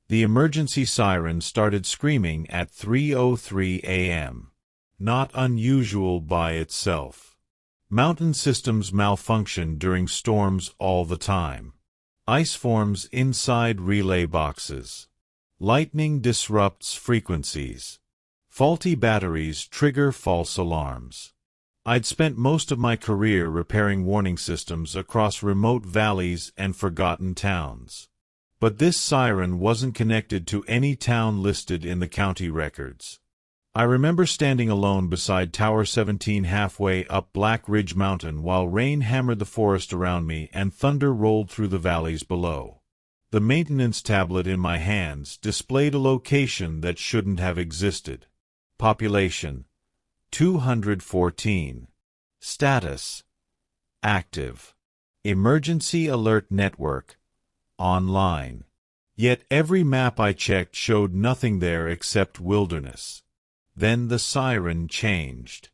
The emergency siren started screaming at 3:03 a.m. Not unusual by itself. Mountain systems malfunction during storms all the time. Ice forms inside relay boxes. Lightning disrupts frequencies. Faulty batteries trigger false alarms. I'd spent most of my career repairing warning systems across remote valleys and forgotten towns. But this siren wasn't connected to any town listed in the county records. I remember standing alone beside Tower 17 halfway up Black Ridge Mountain while rain hammered the forest around me and thunder rolled through the valleys below. The maintenance tablet in my hands displayed a location that shouldn't have existed. Population: 214. Status: active. Emergency alert network: online. Yet every map I checked showed nothing there except wilderness. Then the siren changed.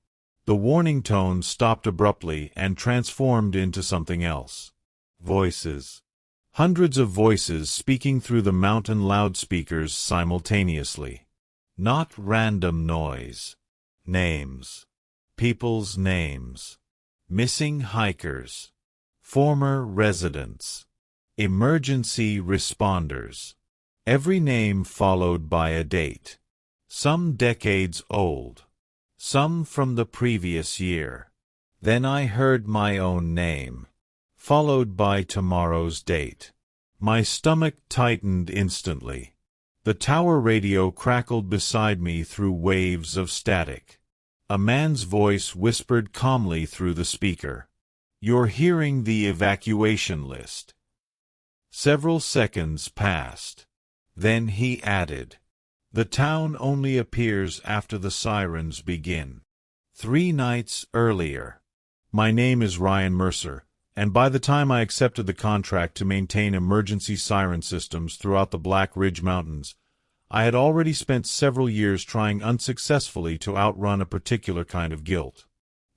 The warning tone stopped abruptly and transformed into something else. Voices. Hundreds of voices speaking through the mountain loudspeakers simultaneously. Not random noise. Names. People's names. Missing hikers. Former residents. Emergency responders. Every name followed by a date. Some decades old. Some from the previous year. Then I heard my own name, followed by tomorrow's date. My stomach tightened instantly. The tower radio crackled beside me through waves of static. A man's voice whispered calmly through the speaker. "You're hearing the evacuation list." Several seconds passed. Then he added, "The town only appears after the sirens begin. 3 nights earlier." My name is Ryan Mercer, and by the time I accepted the contract to maintain emergency siren systems throughout the Black Ridge Mountains, I had already spent several years trying unsuccessfully to outrun a particular kind of guilt.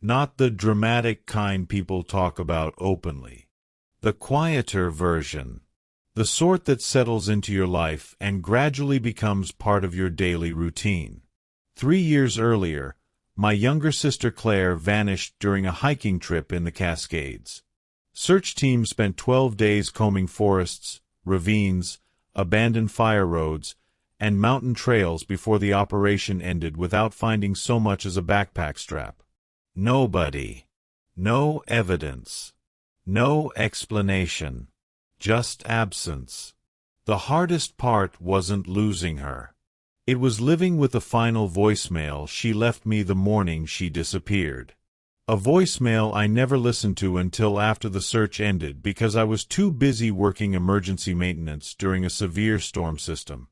Not the dramatic kind people talk about openly. The quieter version. The sort that settles into your life and gradually becomes part of your daily routine. 3 years earlier, my younger sister Claire vanished during a hiking trip in the Cascades. Search teams spent 12 days combing forests, ravines, abandoned fire roads, and mountain trails before the operation ended without finding so much as a backpack strap. Nobody. No evidence. No explanation. Just absence. The hardest part wasn't losing her. It was living with the final voicemail she left me the morning she disappeared. A voicemail I never listened to until after the search ended because I was too busy working emergency maintenance during a severe storm system.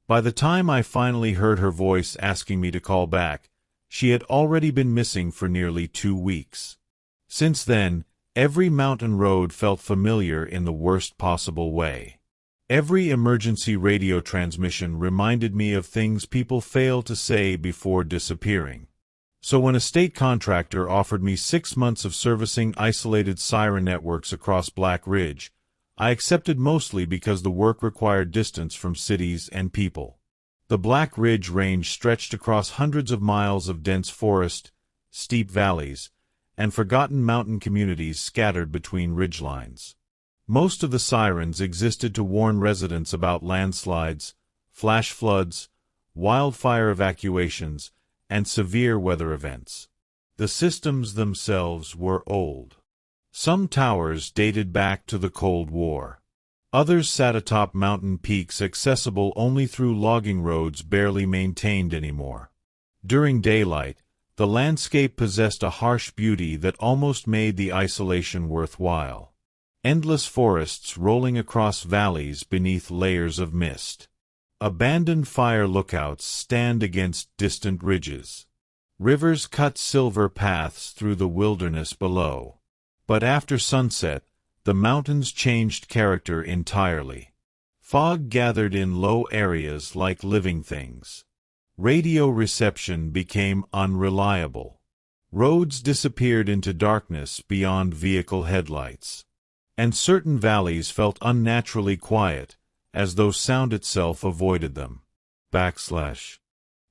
By the time I finally heard her voice asking me to call back, she had already been missing for nearly 2 weeks. Since then, every mountain road felt familiar in the worst possible way. Every emergency radio transmission reminded me of things people fail to say before disappearing. So when a state contractor offered me 6 months of servicing isolated siren networks across Black Ridge, I accepted mostly because the work required distance from cities and people. The Black Ridge Range stretched across hundreds of miles of dense forest, steep valleys, and forgotten mountain communities scattered between ridgelines. Most of the sirens existed to warn residents about landslides, flash floods, wildfire evacuations, and severe weather events. The systems themselves were old. Some towers dated back to the Cold War. Others sat atop mountain peaks accessible only through logging roads barely maintained anymore. During daylight, the landscape possessed a harsh beauty that almost made the isolation worthwhile. Endless forests rolling across valleys beneath layers of mist. Abandoned fire lookouts stand against distant ridges. Rivers cut silver paths through the wilderness below. But after sunset, the mountains changed character entirely. Fog gathered in low areas like living things. Radio reception became unreliable. Roads disappeared into darkness beyond vehicle headlights. And certain valleys felt unnaturally quiet, as though sound itself avoided them.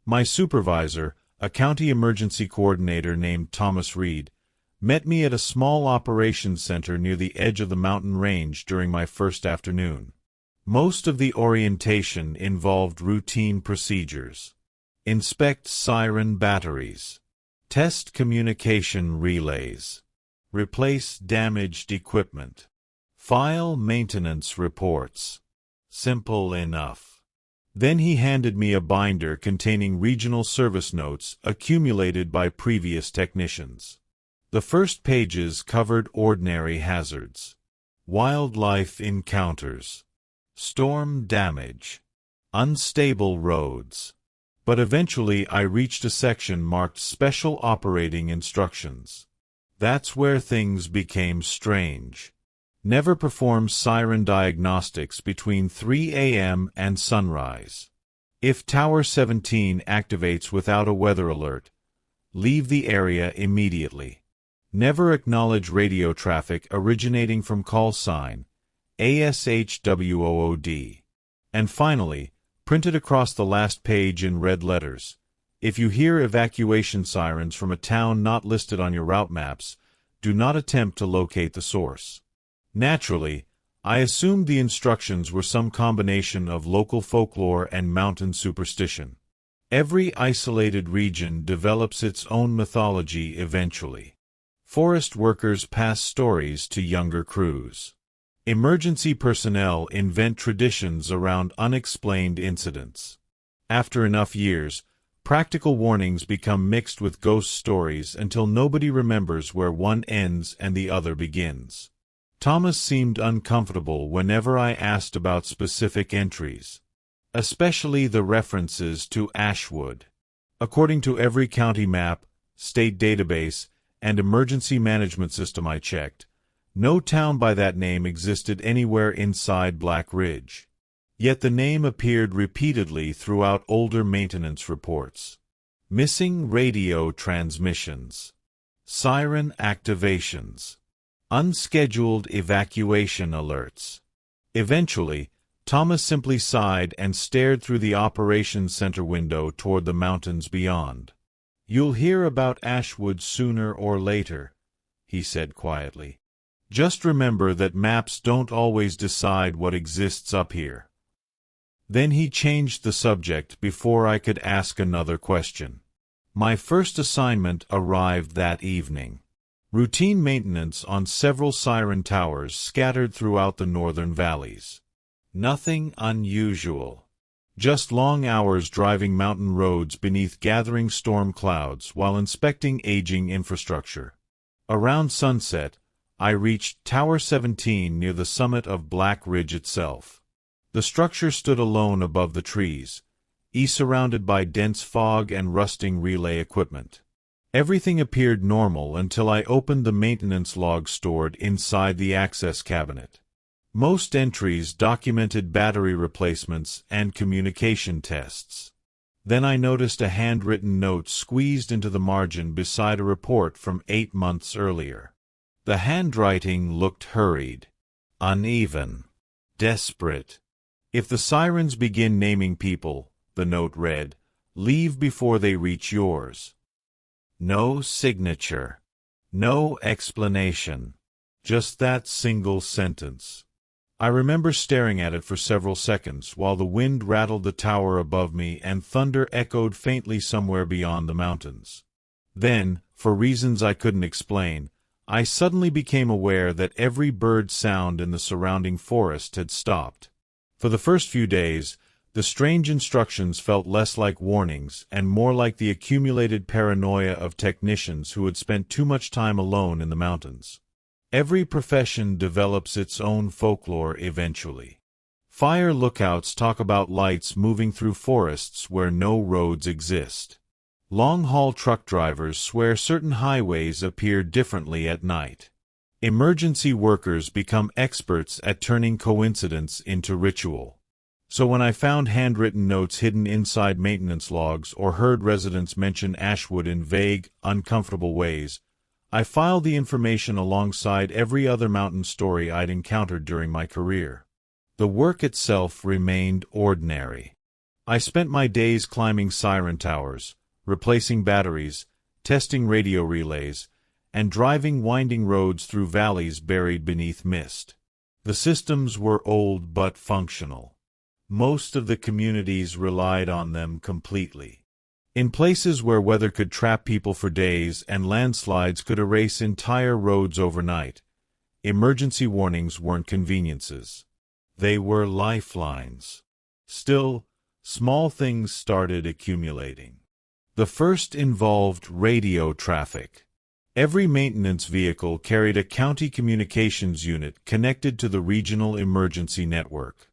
My supervisor, a county emergency coordinator named Thomas Reed, met me at a small operations center near the edge of the mountain range during my first afternoon. Most of the orientation involved routine procedures. Inspect siren batteries. Test communication relays. Replace damaged equipment. File maintenance reports. Simple enough. Then he handed me a binder containing regional service notes accumulated by previous technicians. The first pages covered ordinary hazards, wildlife encounters, storm damage, unstable roads. But eventually I reached a section marked Special Operating Instructions. That's where things became strange. Never perform siren diagnostics between 3 a.m. and sunrise. If Tower 17 activates without a weather alert, leave the area immediately. Never acknowledge radio traffic originating from call sign ASHWOOD. And finally, printed across the last page in red letters, if you hear evacuation sirens from a town not listed on your route maps, do not attempt to locate the source. Naturally, I assumed the instructions were some combination of local folklore and mountain superstition. Every isolated region develops its own mythology eventually. Forest workers pass stories to younger crews. Emergency personnel invent traditions around unexplained incidents. After enough years, practical warnings become mixed with ghost stories until nobody remembers where one ends and the other begins. Thomas seemed uncomfortable whenever I asked about specific entries, especially the references to Ashwood. According to every county map, state database, and emergency management system I checked, no town by that name existed anywhere inside Black Ridge. Yet the name appeared repeatedly throughout older maintenance reports. Missing radio transmissions. Siren activations. Unscheduled evacuation alerts. Eventually, Thomas simply sighed and stared through the operations center window toward the mountains beyond. "You'll hear about Ashwood sooner or later," he said quietly. "Just remember that maps don't always decide what exists up here." Then he changed the subject before I could ask another question. My first assignment arrived that evening. Routine maintenance on several siren towers scattered throughout the northern valleys. Nothing unusual. Just long hours driving mountain roads beneath gathering storm clouds while inspecting aging infrastructure. Around sunset, I reached Tower 17 near the summit of Black Ridge itself. The structure stood alone above the trees, surrounded by dense fog and rusting relay equipment. Everything appeared normal until I opened the maintenance log stored inside the access cabinet. Most entries documented battery replacements and communication tests. Then I noticed a handwritten note squeezed into the margin beside a report from 8 months earlier. The handwriting looked hurried, uneven, desperate. "If the sirens begin naming people," the note read, "leave before they reach yours." No signature. No explanation. Just that single sentence. I remember staring at it for several seconds while the wind rattled the tower above me and thunder echoed faintly somewhere beyond the mountains. Then, for reasons I couldn't explain, I suddenly became aware that every bird sound in the surrounding forest had stopped. For the first few days, the strange instructions felt less like warnings and more like the accumulated paranoia of technicians who had spent too much time alone in the mountains. Every profession develops its own folklore eventually. Fire lookouts talk about lights moving through forests where no roads exist. Long-haul truck drivers swear certain highways appear differently at night. Emergency workers become experts at turning coincidence into ritual. So when I found handwritten notes hidden inside maintenance logs or heard residents mention Ashwood in vague, uncomfortable ways, I filed the information alongside every other mountain story I'd encountered during my career. The work itself remained ordinary. I spent my days climbing siren towers, replacing batteries, testing radio relays, and driving winding roads through valleys buried beneath mist. The systems were old but functional. Most of the communities relied on them completely. In places where weather could trap people for days and landslides could erase entire roads overnight, emergency warnings weren't conveniences. They were lifelines. Still, small things started accumulating. The first involved radio traffic. Every maintenance vehicle carried a county communications unit connected to the regional emergency network.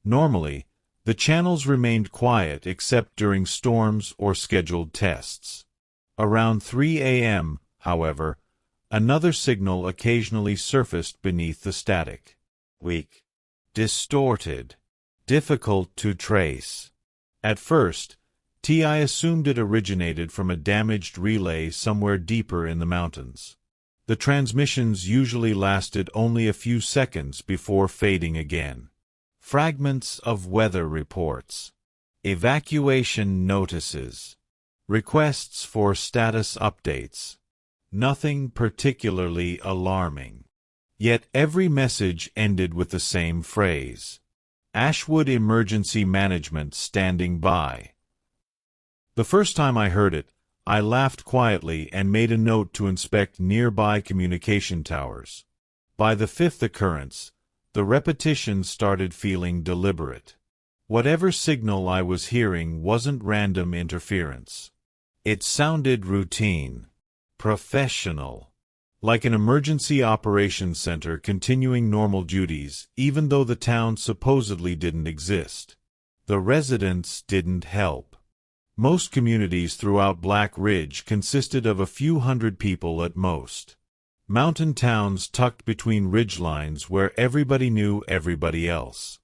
Normally, the channels remained quiet except during storms or scheduled tests. Around 3 a.m., however, another signal occasionally surfaced beneath the static. Weak, distorted, difficult to trace. At first, I assumed it originated from a damaged relay somewhere deeper in the mountains. The transmissions usually lasted only a few seconds before fading again. Fragments of weather reports, evacuation notices, requests for status updates. Nothing particularly alarming. Yet every message ended with the same phrase: Ashwood Emergency Management standing by. The first time I heard it, I laughed quietly and made a note to inspect nearby communication towers. By the fifth occurrence, the repetition started feeling deliberate. Whatever signal I was hearing wasn't random interference. It sounded routine, professional, like an emergency operations center continuing normal duties, even though the town supposedly didn't exist. The residents didn't help. Most communities throughout Black Ridge consisted of a few hundred people at most. Mountain towns tucked between ridgelines where everybody knew everybody else.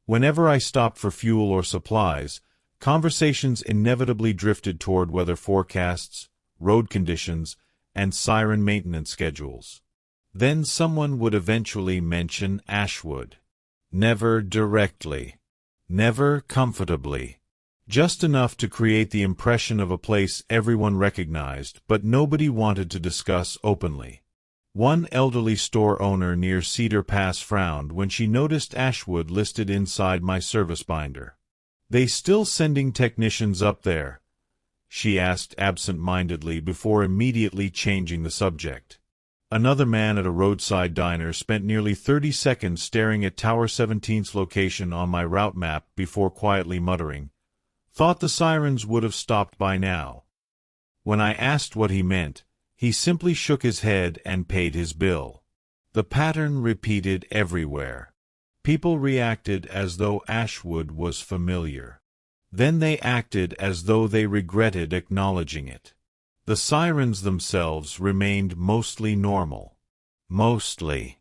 Whenever I stopped for fuel or supplies, conversations inevitably drifted toward weather forecasts, road conditions, and siren maintenance schedules. Then someone would eventually mention Ashwood. Never directly. Never comfortably. Just enough to create the impression of a place everyone recognized, but nobody wanted to discuss openly. One elderly store owner near Cedar Pass frowned when she noticed Ashwood listed inside my service binder. "They still sending technicians up there?" she asked absent-mindedly before immediately changing the subject. Another man at a roadside diner spent nearly 30 seconds staring at Tower 17's location on my route map before quietly muttering, "Thought the sirens would have stopped by now." When I asked what he meant, he simply shook his head and paid his bill. The pattern repeated everywhere. People reacted as though Ashwood was familiar. Then they acted as though they regretted acknowledging it. The sirens themselves remained mostly normal. Mostly.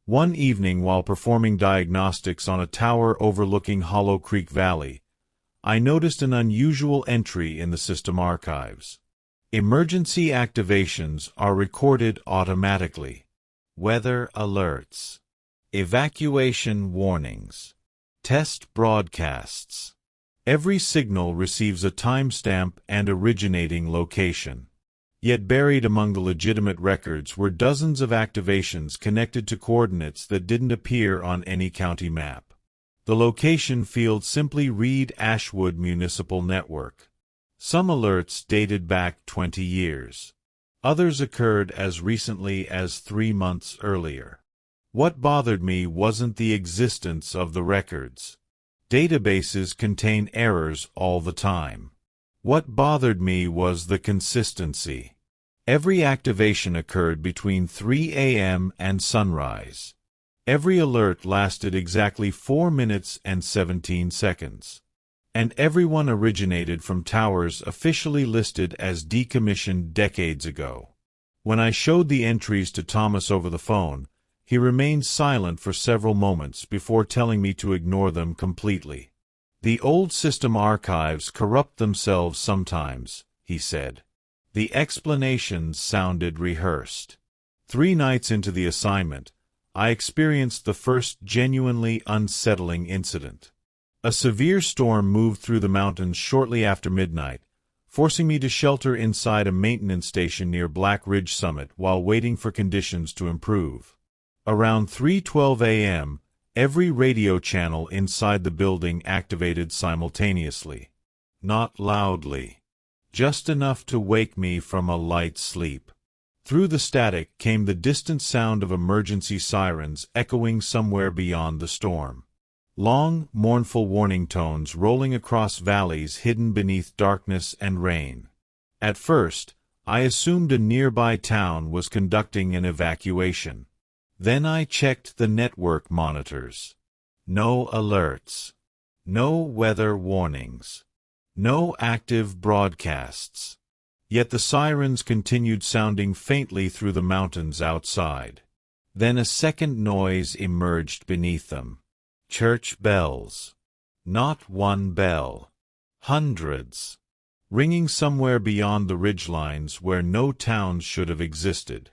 One evening while performing diagnostics on a tower overlooking Hollow Creek Valley, I noticed an unusual entry in the system archives. Emergency activations are recorded automatically. Weather alerts. Evacuation warnings. Test broadcasts. Every signal receives a timestamp and originating location. Yet buried among the legitimate records were dozens of activations connected to coordinates that didn't appear on any county map. The location field simply read Ashwood Municipal Network. Some alerts dated back 20 years. Others occurred as recently as 3 months earlier. What bothered me wasn't the existence of the records. Databases contain errors all the time. What bothered me was the consistency. Every activation occurred between 3 a.m. and sunrise. Every alert lasted exactly 4 minutes and 17 seconds. And everyone originated from towers officially listed as decommissioned decades ago. When I showed the entries to Thomas over the phone, he remained silent for several moments before telling me to ignore them completely. "The old system archives corrupt themselves sometimes," he said. The explanations sounded rehearsed. 3 nights into the assignment, I experienced the first genuinely unsettling incident. A severe storm moved through the mountains shortly after midnight, forcing me to shelter inside a maintenance station near Black Ridge Summit while waiting for conditions to improve. Around 3:12 a.m., every radio channel inside the building activated simultaneously. Not loudly. Just enough to wake me from a light sleep. Through the static came the distant sound of emergency sirens echoing somewhere beyond the storm. Long, mournful warning tones rolling across valleys hidden beneath darkness and rain. At first, I assumed a nearby town was conducting an evacuation. Then I checked the network monitors. No alerts. No weather warnings. No active broadcasts. Yet the sirens continued sounding faintly through the mountains outside. Then a second noise emerged beneath them. Church bells. Not one bell. Hundreds. Ringing somewhere beyond the ridgelines where no towns should have existed.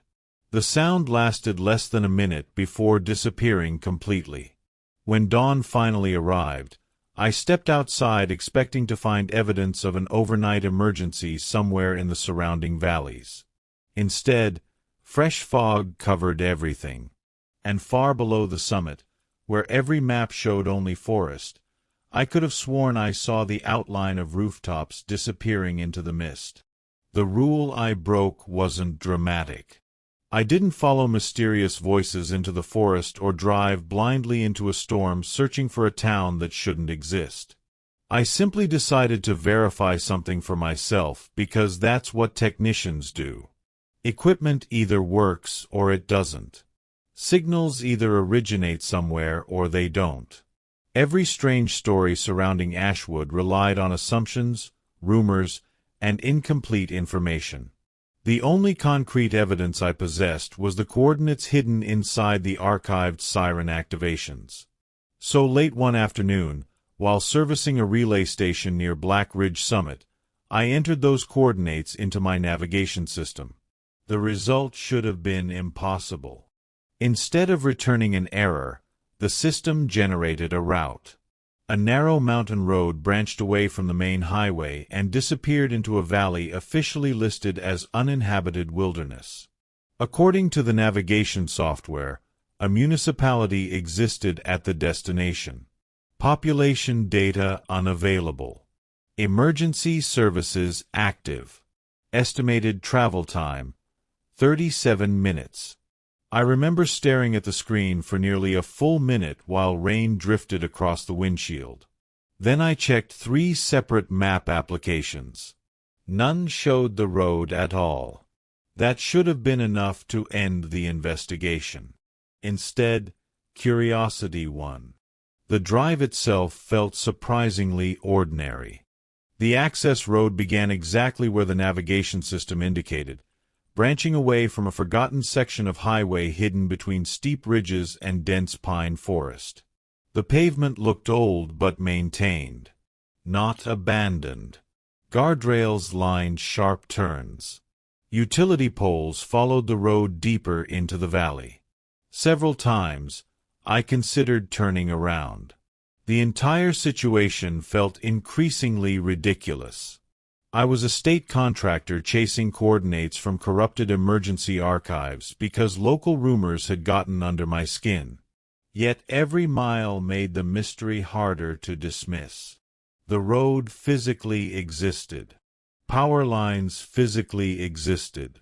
The sound lasted less than a minute before disappearing completely. When dawn finally arrived, I stepped outside expecting to find evidence of an overnight emergency somewhere in the surrounding valleys. Instead, fresh fog covered everything. And far below the summit, where every map showed only forest, I could have sworn I saw the outline of rooftops disappearing into the mist. The rule I broke wasn't dramatic. I didn't follow mysterious voices into the forest or drive blindly into a storm searching for a town that shouldn't exist. I simply decided to verify something for myself because that's what technicians do. Equipment either works or it doesn't. Signals either originate somewhere or they don't. Every strange story surrounding Ashwood relied on assumptions, rumors, and incomplete information. The only concrete evidence I possessed was the coordinates hidden inside the archived siren activations. So late one afternoon, while servicing a relay station near Black Ridge Summit, I entered those coordinates into my navigation system. The result should have been impossible. Instead of returning an error, the system generated a route. A narrow mountain road branched away from the main highway and disappeared into a valley officially listed as uninhabited wilderness. According to the navigation software, a municipality existed at the destination. Population data unavailable. Emergency services active. Estimated travel time, 37 minutes. I remember staring at the screen for nearly a full minute while rain drifted across the windshield. Then I checked 3 separate map applications. None showed the road at all. That should have been enough to end the investigation. Instead, curiosity won. The drive itself felt surprisingly ordinary. The access road began exactly where the navigation system indicated, branching away from a forgotten section of highway hidden between steep ridges and dense pine forest. The pavement looked old but maintained. Not abandoned. Guardrails lined sharp turns. Utility poles followed the road deeper into the valley. Several times, I considered turning around. The entire situation felt increasingly ridiculous. I was a state contractor chasing coordinates from corrupted emergency archives because local rumors had gotten under my skin. Yet every mile made the mystery harder to dismiss. The road physically existed. Power lines physically existed.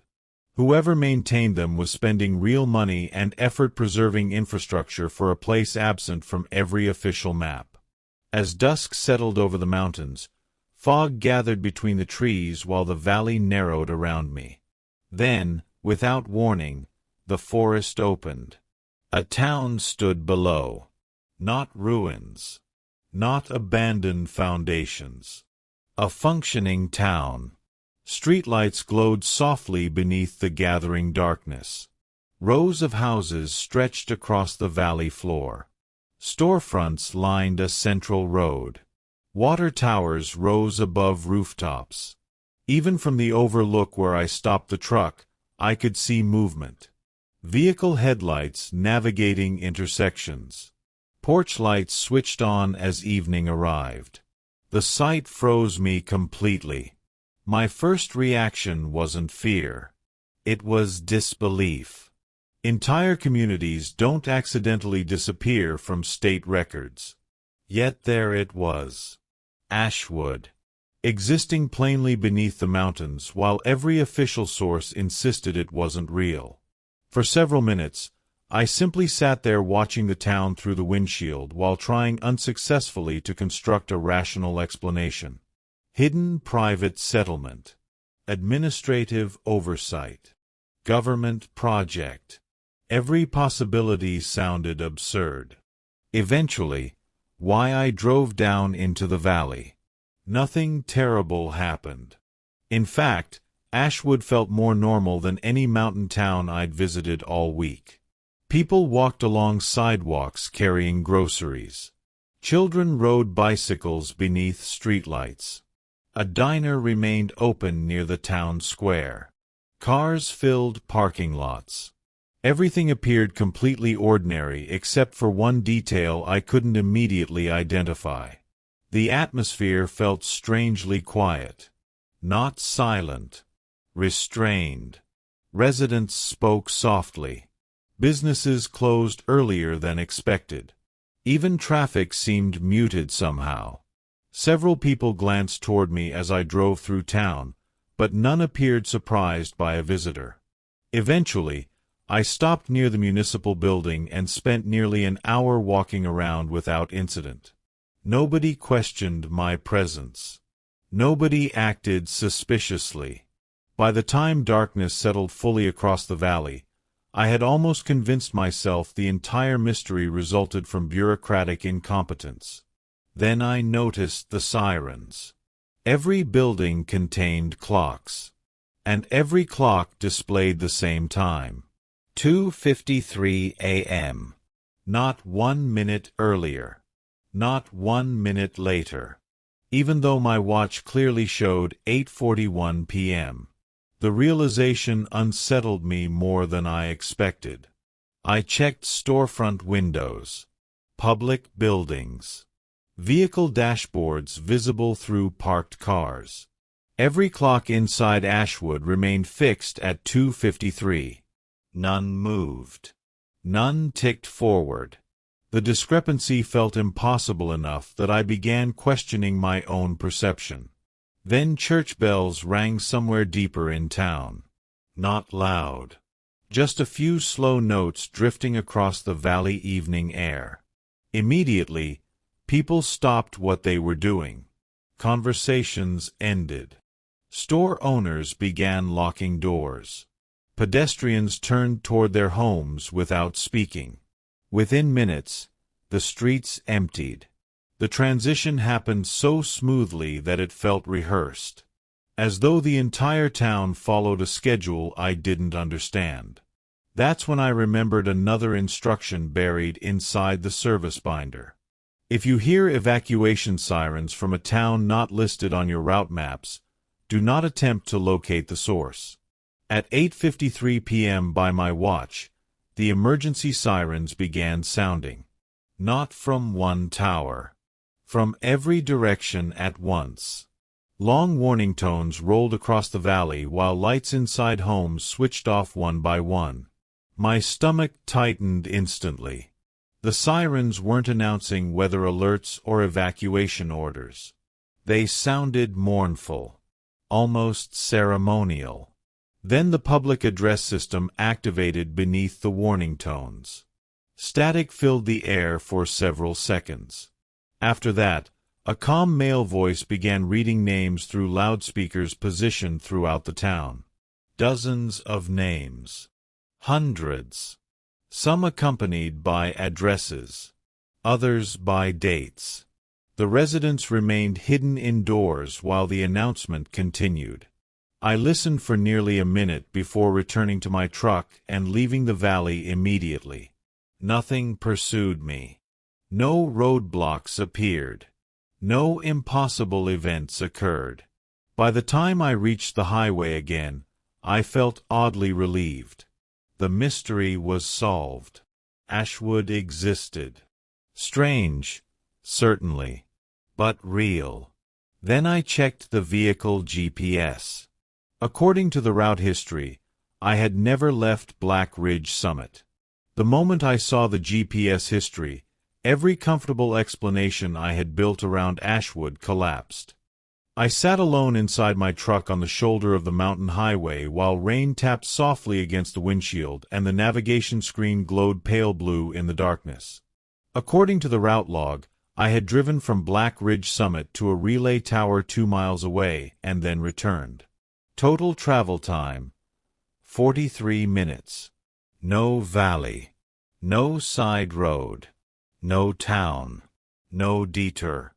Whoever maintained them was spending real money and effort preserving infrastructure for a place absent from every official map. As dusk settled over the mountains, fog gathered between the trees while the valley narrowed around me. Then, without warning, the forest opened. A town stood below. Not ruins. Not abandoned foundations. A functioning town. Streetlights glowed softly beneath the gathering darkness. Rows of houses stretched across the valley floor. Storefronts lined a central road. Water towers rose above rooftops. Even from the overlook where I stopped the truck, I could see movement. Vehicle headlights navigating intersections. Porch lights switched on as evening arrived. The sight froze me completely. My first reaction wasn't fear. It was disbelief. Entire communities don't accidentally disappear from state records. Yet there it was. Ashwood. Existing plainly beneath the mountains while every official source insisted it wasn't real. For several minutes, I simply sat there watching the town through the windshield while trying unsuccessfully to construct a rational explanation. Hidden private settlement. Administrative oversight. Government project. Every possibility sounded absurd. Eventually, why I drove down into the valley. Nothing terrible happened. In fact, Ashwood felt more normal than any mountain town I'd visited all week. People walked along sidewalks carrying groceries. Children rode bicycles beneath streetlights. A diner remained open near the town square. Cars filled parking lots. Everything appeared completely ordinary except for one detail I couldn't immediately identify. The atmosphere felt strangely quiet. Not silent. Restrained. Residents spoke softly. Businesses closed earlier than expected. Even traffic seemed muted somehow. Several people glanced toward me as I drove through town, but none appeared surprised by a visitor. Eventually, I stopped near the municipal building and spent nearly an hour walking around without incident. Nobody questioned my presence. Nobody acted suspiciously. By the time darkness settled fully across the valley, I had almost convinced myself the entire mystery resulted from bureaucratic incompetence. Then I noticed the sirens. Every building contained clocks, and every clock displayed the same time. 2:53 a.m. Not 1 minute earlier. Not 1 minute later. Even though my watch clearly showed 8:41 p.m. The realization unsettled me more than I expected. I checked storefront windows. Public buildings. Vehicle dashboards visible through parked cars. Every clock inside Ashwood remained fixed at 2:53. None moved. None ticked forward. The discrepancy felt impossible enough that I began questioning my own perception. Then church bells rang somewhere deeper in town. Not loud. Just a few slow notes drifting across the valley evening air. Immediately, people stopped what they were doing. Conversations ended. Store owners began locking doors. Pedestrians turned toward their homes without speaking. Within minutes, the streets emptied. The transition happened so smoothly that it felt rehearsed, as though the entire town followed a schedule I didn't understand. That's when I remembered another instruction buried inside the service binder. If you hear evacuation sirens from a town not listed on your route maps, do not attempt to locate the source. At 8:53 p.m. by my watch, the emergency sirens began sounding. Not from one tower. From every direction at once. Long warning tones rolled across the valley while lights inside homes switched off one by one. My stomach tightened instantly. The sirens weren't announcing weather alerts or evacuation orders. They sounded mournful. Almost ceremonial. Then the public address system activated beneath the warning tones. Static filled the air for several seconds. After that, a calm male voice began reading names through loudspeakers positioned throughout the town. Dozens of names. Hundreds. Some accompanied by addresses. Others by dates. The residents remained hidden indoors while the announcement continued. I listened for nearly a minute before returning to my truck and leaving the valley immediately. Nothing pursued me. No roadblocks appeared. No impossible events occurred. By the time I reached the highway again, I felt oddly relieved. The mystery was solved. Ashwood existed. Strange, certainly, but real. Then I checked the vehicle GPS. According to the route history, I had never left Black Ridge Summit. The moment I saw the GPS history, every comfortable explanation I had built around Ashwood collapsed. I sat alone inside my truck on the shoulder of the mountain highway while rain tapped softly against the windshield and the navigation screen glowed pale blue in the darkness. According to the route log, I had driven from Black Ridge Summit to a relay tower 2 miles away and then returned. Total travel time, 43 minutes. No valley. No side road. No town. No detour.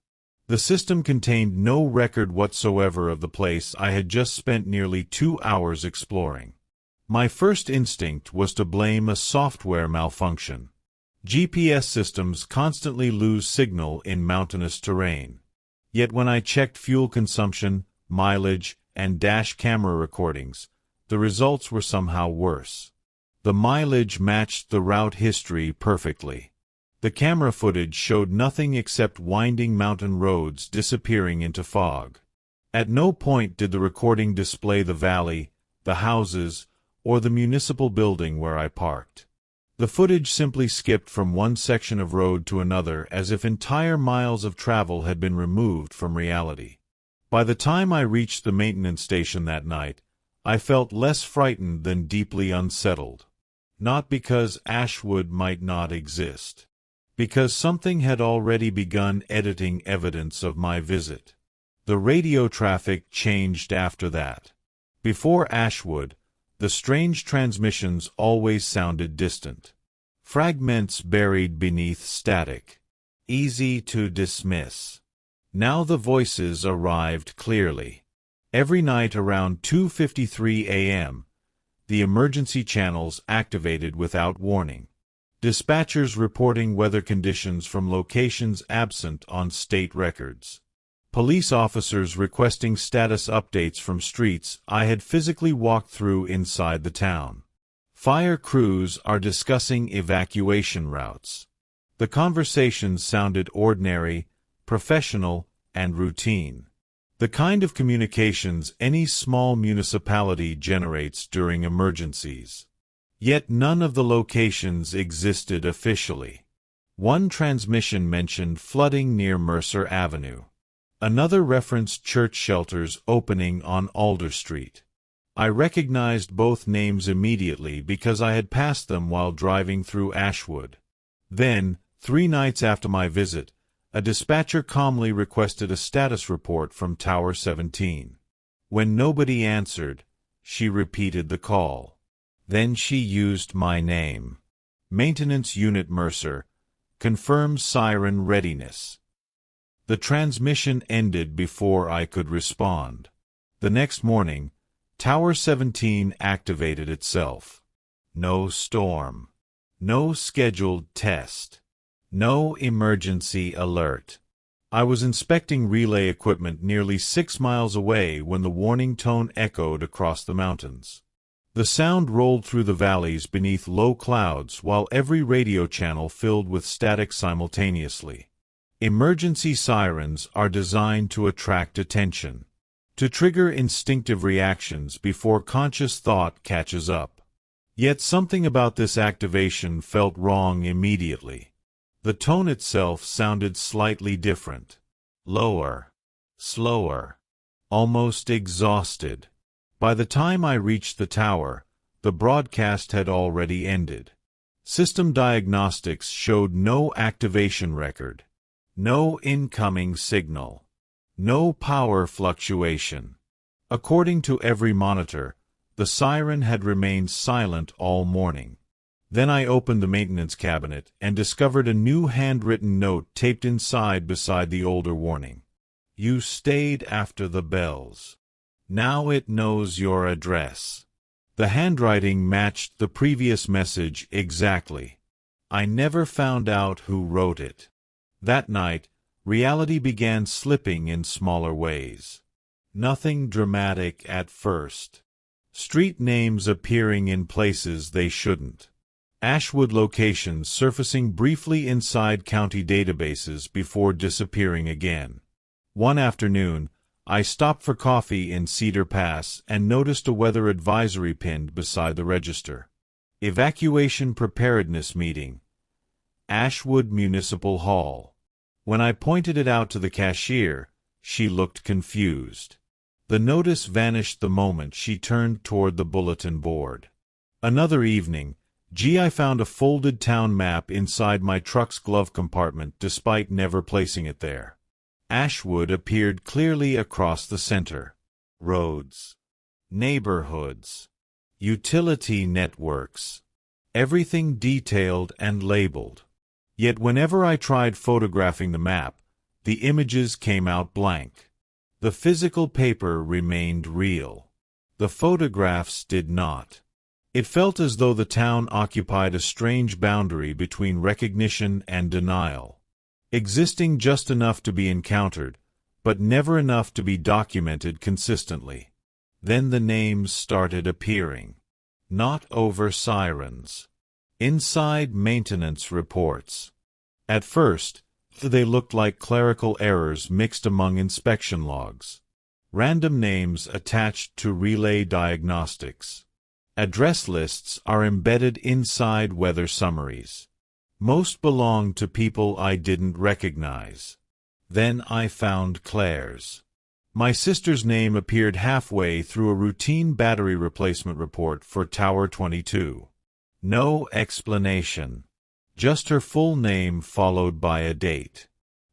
The system contained no record whatsoever of the place I had just spent nearly 2 hours exploring. My first instinct was to blame a software malfunction. GPS systems constantly lose signal in mountainous terrain. Yet when I checked fuel consumption, mileage, and dash camera recordings, the results were somehow worse. The mileage matched the route history perfectly. The camera footage showed nothing except winding mountain roads disappearing into fog. At no point did the recording display the valley, the houses, or the municipal building where I parked. The footage simply skipped from one section of road to another as if entire miles of travel had been removed from reality. By the time I reached the maintenance station that night, I felt less frightened than deeply unsettled. Not because Ashwood might not exist. Because something had already begun editing evidence of my visit. The radio traffic changed after that. Before Ashwood, the strange transmissions always sounded distant. Fragments buried beneath static. Easy to dismiss. Now the voices arrived clearly. Every night around 2:53 a.m., the emergency channels activated without warning. Dispatchers reporting weather conditions from locations absent on state records. Police officers requesting status updates from streets I had physically walked through inside the town. Fire crews are discussing evacuation routes. The conversations sounded ordinary, professional, and routine. The kind of communications any small municipality generates during emergencies. Yet none of the locations existed officially. One transmission mentioned flooding near Mercer Avenue. Another referenced church shelters opening on Alder Street. I recognized both names immediately because I had passed them while driving through Ashwood. Then, 3 nights after my visit, a dispatcher calmly requested a status report from Tower 17. When nobody answered, she repeated the call. Then she used my name. Maintenance Unit Mercer. Confirms siren readiness. The transmission ended before I could respond. The next morning, Tower 17 activated itself. No storm. No scheduled test. No emergency alert. I was inspecting relay equipment nearly 6 miles away when the warning tone echoed across the mountains. The sound rolled through the valleys beneath low clouds while every radio channel filled with static simultaneously. Emergency sirens are designed to attract attention, to trigger instinctive reactions before conscious thought catches up. Yet something about this activation felt wrong immediately. The tone itself sounded slightly different. Lower. Slower. Almost exhausted. By the time I reached the tower, the broadcast had already ended. System diagnostics showed no activation record. No incoming signal. No power fluctuation. According to every monitor, the siren had remained silent all morning. Then I opened the maintenance cabinet and discovered a new handwritten note taped inside beside the older warning. You stayed after the bells. Now it knows your address. The handwriting matched the previous message exactly. I never found out who wrote it. That night, reality began slipping in smaller ways. Nothing dramatic at first. Street names appearing in places they shouldn't. Ashwood locations surfacing briefly inside county databases before disappearing again. One afternoon, I stopped for coffee in Cedar Pass and noticed a weather advisory pinned beside the register. Evacuation Preparedness Meeting. Ashwood Municipal Hall. When I pointed it out to the cashier, she looked confused. The notice vanished the moment she turned toward the bulletin board. Another evening, I found a folded town map inside my truck's glove compartment despite never placing it there. Ashwood appeared clearly across the center. Roads. Neighborhoods. Utility networks. Everything detailed and labeled. Yet whenever I tried photographing the map, the images came out blank. The physical paper remained real. The photographs did not. It felt as though the town occupied a strange boundary between recognition and denial, existing just enough to be encountered, but never enough to be documented consistently. Then the names started appearing. Not over Sirens. Inside maintenance reports. At first, they looked like clerical errors mixed among inspection logs. Random names attached to relay diagnostics. Address lists are embedded inside weather summaries. Most belonged to people I didn't recognize. Then I found Claire's. My sister's name appeared halfway through a routine battery replacement report for Tower 22. No explanation. Just her full name followed by a date.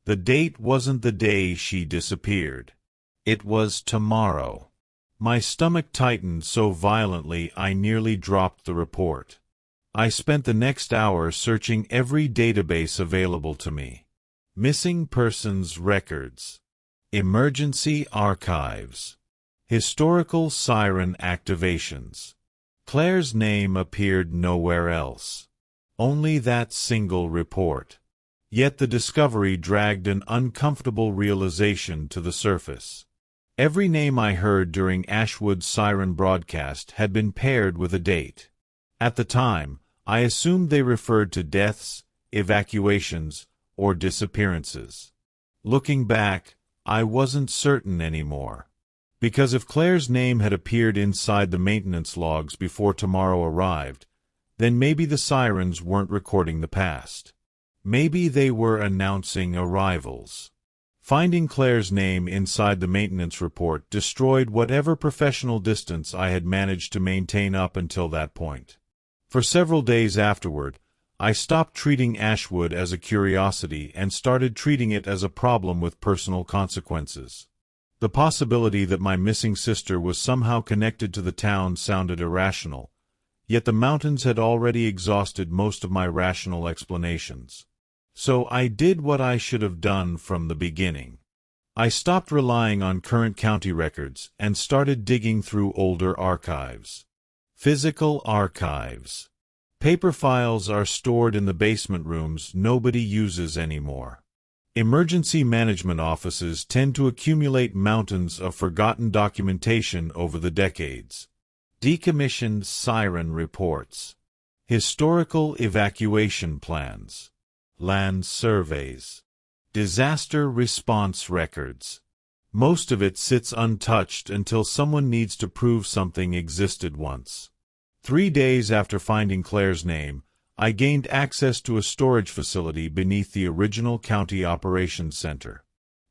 The date wasn't the day she disappeared. It was tomorrow. My stomach tightened so violently I nearly dropped the report. I spent the next hour searching every database available to me. Missing persons records. Emergency archives. Historical siren activations. Claire's name appeared nowhere else. Only that single report. Yet the discovery dragged an uncomfortable realization to the surface. Every name I heard during Ashwood's siren broadcast had been paired with a date. At the time, I assumed they referred to deaths, evacuations, or disappearances. Looking back, I wasn't certain anymore. Because if Claire's name had appeared inside the maintenance logs before tomorrow arrived, then maybe the sirens weren't recording the past. Maybe they were announcing arrivals. Finding Claire's name inside the maintenance report destroyed whatever professional distance I had managed to maintain up until that point. For several days afterward, I stopped treating Ashwood as a curiosity and started treating it as a problem with personal consequences. The possibility that my missing sister was somehow connected to the town sounded irrational, yet the mountains had already exhausted most of my rational explanations. So I did what I should have done from the beginning. I stopped relying on current county records and started digging through older archives. Physical archives. Paper files are stored in the basement rooms nobody uses anymore. Emergency management offices tend to accumulate mountains of forgotten documentation over the decades. Decommissioned siren reports. Historical evacuation plans. Land surveys. Disaster response records. Most of it sits untouched until someone needs to prove something existed once. 3 days after finding Claire's name, I gained access to a storage facility beneath the original county operations center.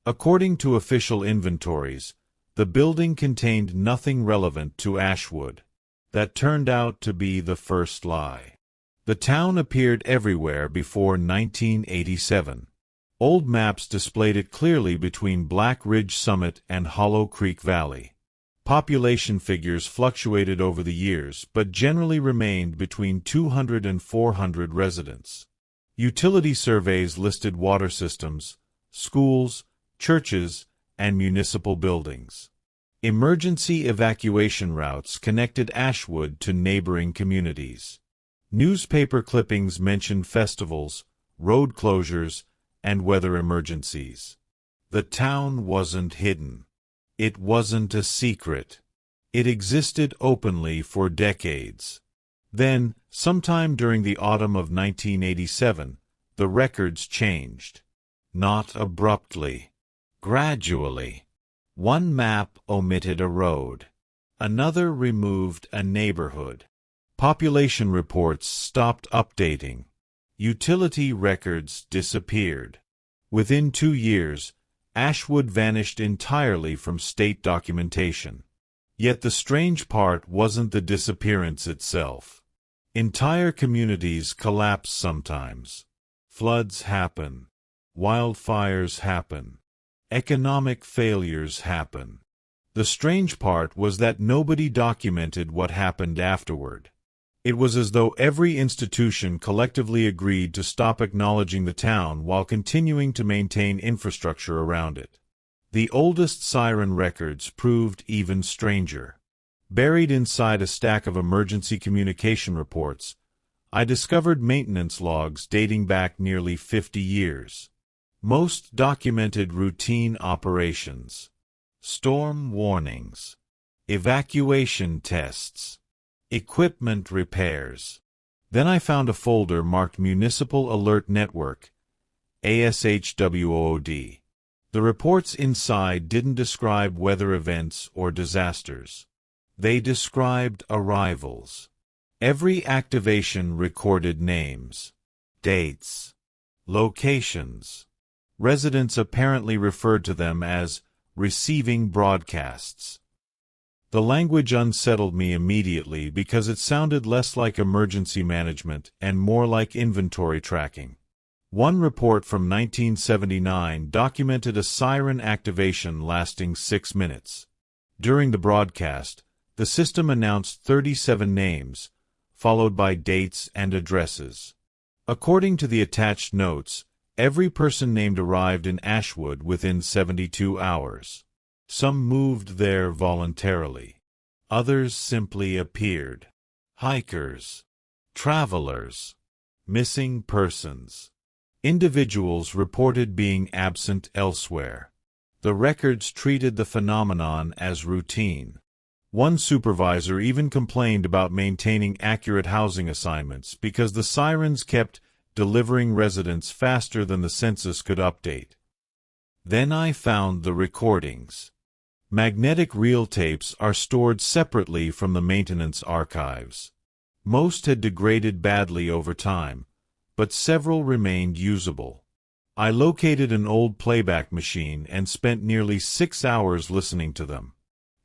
According to official inventories, the building contained nothing relevant to Ashwood. That turned out to be the first lie. The town appeared everywhere before 1987. Old maps displayed it clearly between Black Ridge Summit and Hollow Creek Valley. Population figures fluctuated over the years but generally remained between 200 and 400 residents. Utility surveys listed water systems, schools, churches, and municipal buildings. Emergency evacuation routes connected Ashwood to neighboring communities. Newspaper clippings mentioned festivals, road closures, and weather emergencies. The town wasn't hidden. It wasn't a secret. It existed openly for decades. Then, sometime during the autumn of 1987, the records changed. Not abruptly. Gradually. One map omitted a road. Another removed a neighborhood. Population reports stopped updating. Utility records disappeared. Within 2 years, Ashwood vanished entirely from state documentation. Yet the strange part wasn't the disappearance itself. Entire communities collapse sometimes. Floods happen. Wildfires happen. Economic failures happen. The strange part was that nobody documented what happened afterward. It was as though every institution collectively agreed to stop acknowledging the town while continuing to maintain infrastructure around it. The oldest siren records proved even stranger. Buried inside a stack of emergency communication reports, I discovered maintenance logs dating back nearly 50 years. Most documented routine operations, storm warnings, evacuation tests, equipment repairs. Then I found a folder marked Municipal Alert Network, ASHWOD. The reports inside didn't describe weather events or disasters. They described arrivals. Every activation recorded names, dates, locations. Residents apparently referred to them as receiving broadcasts. The language unsettled me immediately because it sounded less like emergency management and more like inventory tracking. One report from 1979 documented a siren activation lasting 6 minutes. During the broadcast, the system announced 37 names, followed by dates and addresses. According to the attached notes, every person named arrived in Ashwood within 72 hours. Some moved there voluntarily. Others simply appeared. Hikers, travelers, missing persons. Individuals reported being absent elsewhere. The records treated the phenomenon as routine. One supervisor even complained about maintaining accurate housing assignments because the sirens kept delivering residents faster than the census could update. Then I found the recordings. Magnetic reel tapes are stored separately from the maintenance archives. Most had degraded badly over time, but several remained usable. I located an old playback machine and spent nearly 6 hours listening to them.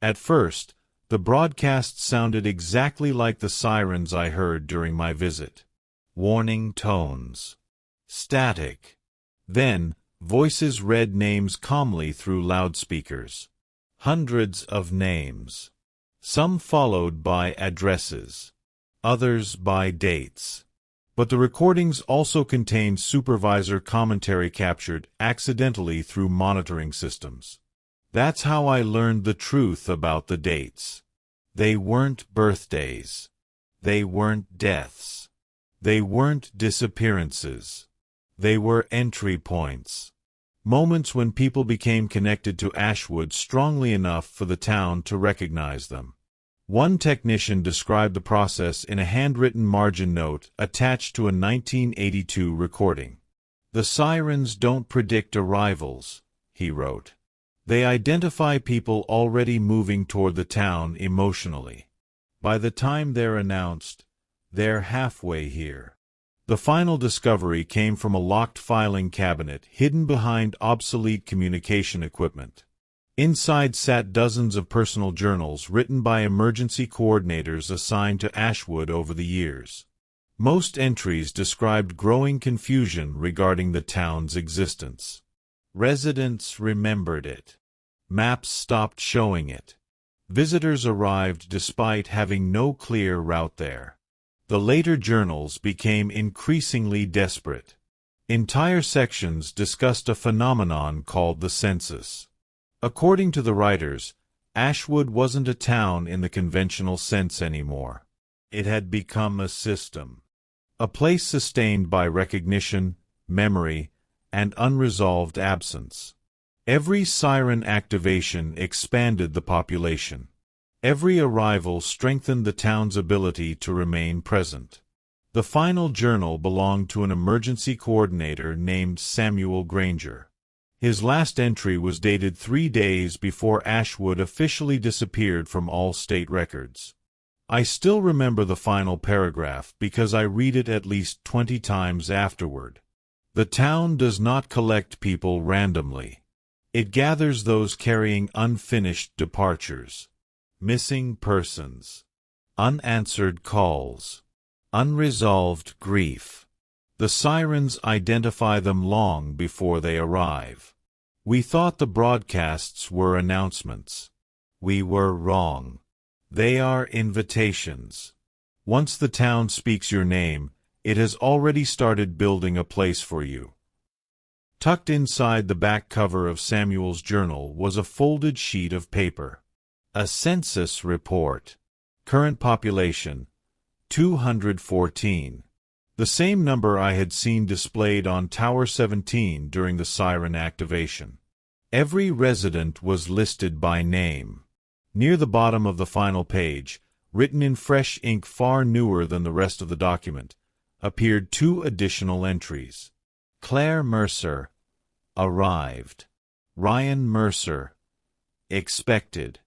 At first, the broadcasts sounded exactly like the sirens I heard during my visit. Warning tones. Static. Then, voices read names calmly through loudspeakers. Hundreds of names. Some followed by addresses. Others by dates. But the recordings also contained supervisor commentary captured accidentally through monitoring systems. That's how I learned the truth about the dates. They weren't birthdays. They weren't deaths. They weren't disappearances. They were entry points. Moments when people became connected to Ashwood strongly enough for the town to recognize them. One technician described the process in a handwritten margin note attached to a 1982 recording. "The sirens don't predict arrivals," he wrote. "They identify people already moving toward the town emotionally. By the time they're announced, they're halfway here." The final discovery came from a locked filing cabinet hidden behind obsolete communication equipment. Inside sat dozens of personal journals written by emergency coordinators assigned to Ashwood over the years. Most entries described growing confusion regarding the town's existence. Residents remembered it. Maps stopped showing it. Visitors arrived despite having no clear route there. The later journals became increasingly desperate. Entire sections discussed a phenomenon called the census. According to the writers, Ashwood wasn't a town in the conventional sense anymore. It had become a system. A place sustained by recognition, memory, and unresolved absence. Every siren activation expanded the population. Every arrival strengthened the town's ability to remain present. The final journal belonged to an emergency coordinator named Samuel Granger. His last entry was dated 3 days before Ashwood officially disappeared from all state records. I still remember the final paragraph because I read it at least 20 times afterward. The town does not collect people randomly. It gathers those carrying unfinished departures, missing persons, unanswered calls, unresolved grief. The sirens identify them long before they arrive. We thought the broadcasts were announcements. We were wrong. They are invitations. Once the town speaks your name, it has already started building a place for you. Tucked inside the back cover of Samuel's journal was a folded sheet of paper. A census report. Current population, 214. The same number I had seen displayed on Tower 17 during the siren activation. Every resident was listed by name. Near the bottom of the final page, written in fresh ink far newer than the rest of the document, appeared 2 additional entries. Claire Mercer, arrived. Ryan Mercer, expected.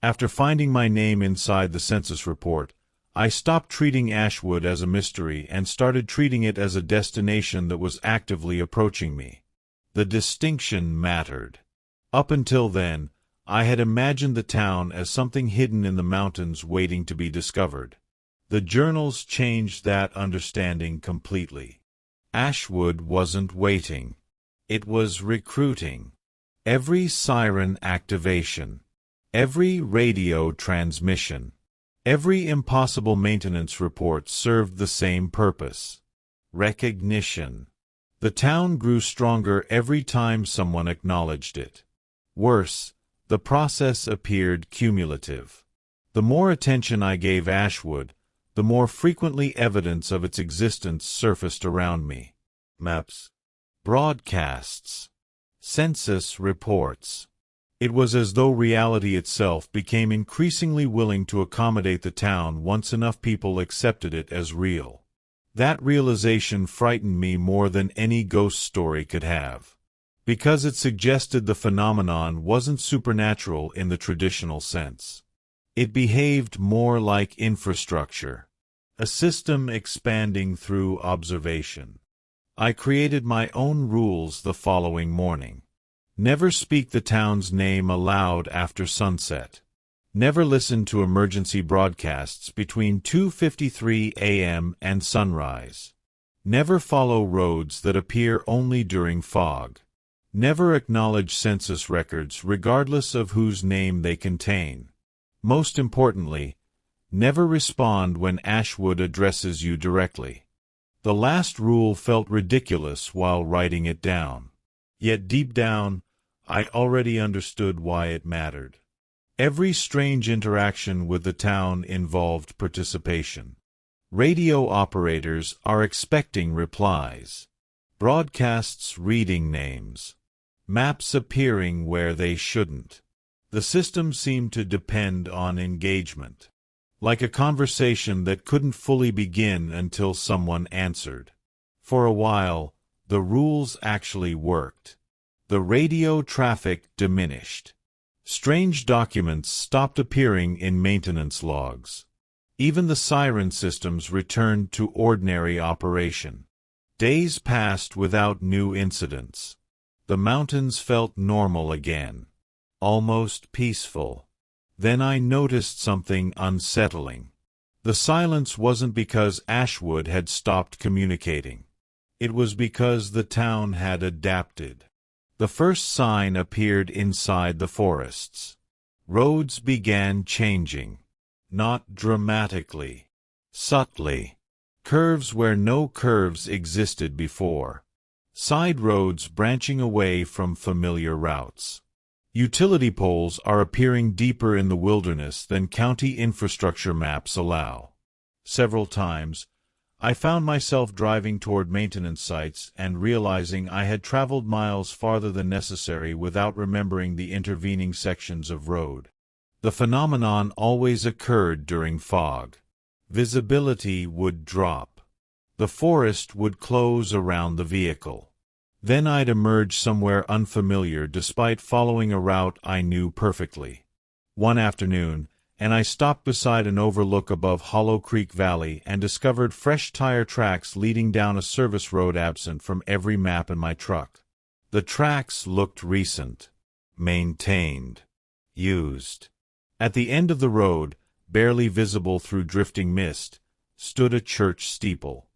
After finding my name inside the census report, I stopped treating Ashwood as a mystery and started treating it as a destination that was actively approaching me. The distinction mattered. Up until then, I had imagined the town as something hidden in the mountains waiting to be discovered. The journals changed that understanding completely. Ashwood wasn't waiting. It was recruiting. Every siren activation, every radio transmission, every impossible maintenance report served the same purpose. Recognition. The town grew stronger every time someone acknowledged it. Worse, the process appeared cumulative. The more attention I gave Ashwood, the more frequently evidence of its existence surfaced around me. Maps, broadcasts, census reports. It was as though reality itself became increasingly willing to accommodate the town once enough people accepted it as real. That realization frightened me more than any ghost story could have, because it suggested the phenomenon wasn't supernatural in the traditional sense. It behaved more like infrastructure, a system expanding through observation. I created my own rules the following morning. Never speak the town's name aloud after sunset. Never listen to emergency broadcasts between 2:53 a.m. and sunrise. Never follow roads that appear only during fog. Never acknowledge census records regardless of whose name they contain. Most importantly, never respond when Ashwood addresses you directly. The last rule felt ridiculous while writing it down. Yet deep down, I already understood why it mattered. Every strange interaction with the town involved participation. Radio operators are expecting replies. Broadcasts reading names. Maps appearing where they shouldn't. The system seemed to depend on engagement. Like a conversation that couldn't fully begin until someone answered. For a while, the rules actually worked. The radio traffic diminished. Strange documents stopped appearing in maintenance logs. Even the siren systems returned to ordinary operation. Days passed without new incidents. The mountains felt normal again, almost peaceful. Then I noticed something unsettling. The silence wasn't because Ashwood had stopped communicating. It was because the town had adapted. The first sign appeared inside the forests. Roads began changing. Not dramatically. Subtly. Curves where no curves existed before. Side roads branching away from familiar routes. Utility poles are appearing deeper in the wilderness than county infrastructure maps allow. Several times, I found myself driving toward maintenance sites and realizing I had traveled miles farther than necessary without remembering the intervening sections of road. The phenomenon always occurred during fog. Visibility would drop. The forest would close around the vehicle. Then I'd emerge somewhere unfamiliar despite following a route I knew perfectly. One afternoon, and I stopped beside an overlook above Hollow Creek Valley and discovered fresh tire tracks leading down a service road absent from every map in my truck. The tracks looked recent, maintained, used. At the end of the road, barely visible through drifting mist, stood a church steeple.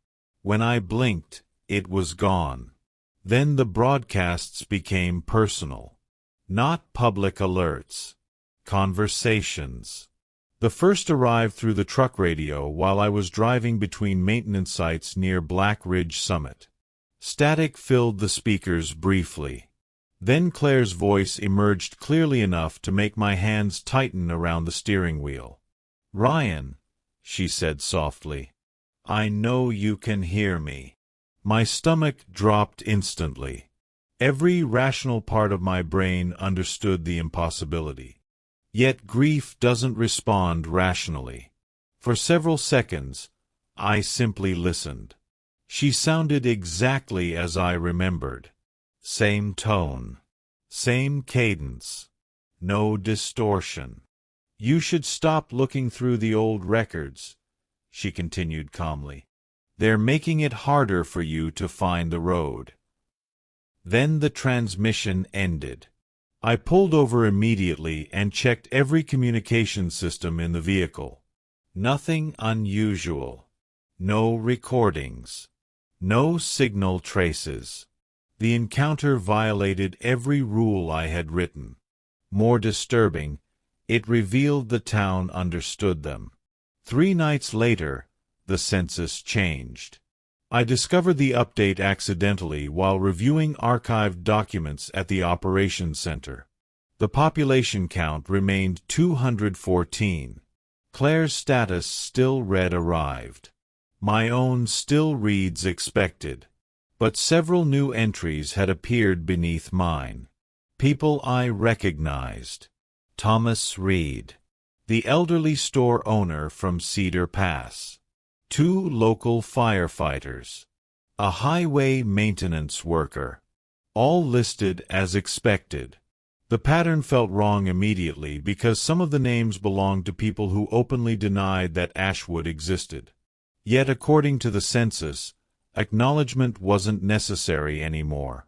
When I blinked, it was gone. Then the broadcasts became personal. Not public alerts. Conversations. The first arrived through the truck radio while I was driving between maintenance sites near Black Ridge Summit. Static filled the speakers briefly. Then Claire's voice emerged clearly enough to make my hands tighten around the steering wheel. "Ryan," she said softly, "I know you can hear me." My stomach dropped instantly. Every rational part of my brain understood the impossibility. Yet grief doesn't respond rationally. For several seconds, I simply listened. She sounded exactly as I remembered. Same tone. Same cadence. No distortion. "You should stop looking through the old records," she continued calmly. "They're making it harder for you to find the road." Then the transmission ended. I pulled over immediately and checked every communication system in the vehicle. Nothing unusual. No recordings. No signal traces. The encounter violated every rule I had written. More disturbing, it revealed the town understood them. 3 nights later, the census changed. I discovered the update accidentally while reviewing archived documents at the operations center. The population count remained 214. Claire's status still read arrived. My own still reads expected. But several new entries had appeared beneath mine. People I recognized. Thomas Reed, the elderly store owner from Cedar Pass. 2 local firefighters. A highway maintenance worker. All listed as expected. The pattern felt wrong immediately because some of the names belonged to people who openly denied that Ashwood existed. Yet according to the census, acknowledgement wasn't necessary anymore.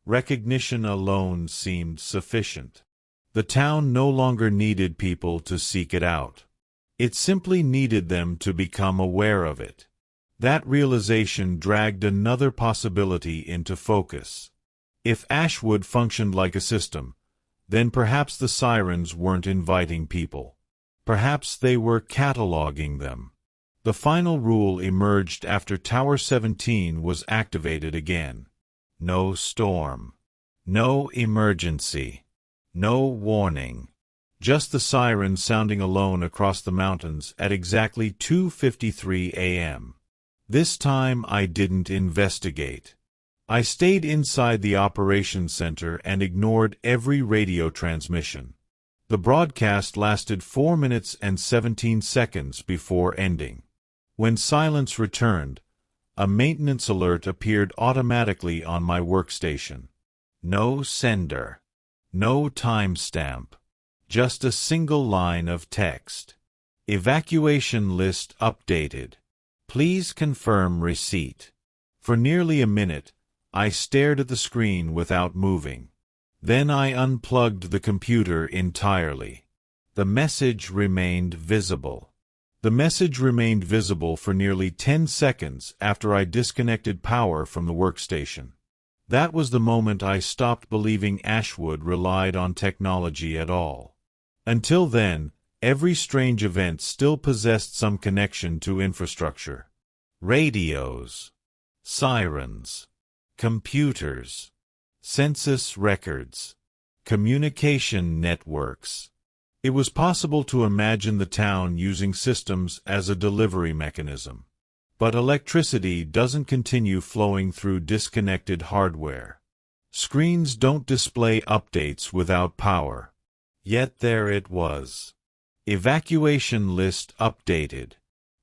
Recognition alone seemed sufficient. The town no longer needed people to seek it out. It simply needed them to become aware of it. That realization dragged another possibility into focus. If Ashwood functioned like a system, then perhaps the Sirens weren't inviting people. Perhaps they were cataloging them. The final rule emerged after Tower 17 was activated again. No storm. No emergency. No warning. Just the siren sounding alone across the mountains at exactly 2:53 a.m. This time I didn't investigate. I stayed inside the operations center and ignored every radio transmission. The broadcast lasted 4 minutes and 17 seconds before ending. When silence returned, a maintenance alert appeared automatically on my workstation. No sender. No timestamp. Just a single line of text. Evacuation list updated. Please confirm receipt. For nearly a minute, I stared at the screen without moving. Then I unplugged the computer entirely. The message remained visible. The message remained visible for nearly 10 seconds after I disconnected power from the workstation. That was the moment I stopped believing Ashwood relied on technology at all. Until then, every strange event still possessed some connection to infrastructure. Radios. Sirens. Computers. Census records. Communication networks. It was possible to imagine the town using systems as a delivery mechanism. But electricity doesn't continue flowing through disconnected hardware. Screens don't display updates without power. Yet there it was. Evacuation list updated.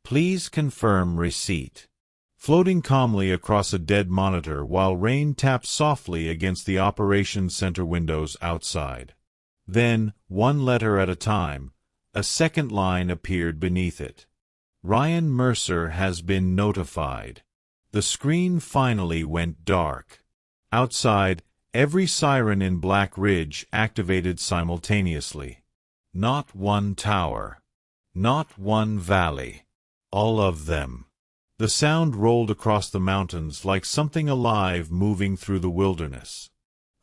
Please confirm receipt. Floating calmly across a dead monitor while rain tapped softly against the operations center windows outside. Then, one letter at a time, a second line appeared beneath it. Ryan Mercer has been notified. The screen finally went dark. Outside, every siren in Black Ridge activated simultaneously. Not one tower. Not one valley. All of them. The sound rolled across the mountains like something alive moving through the wilderness.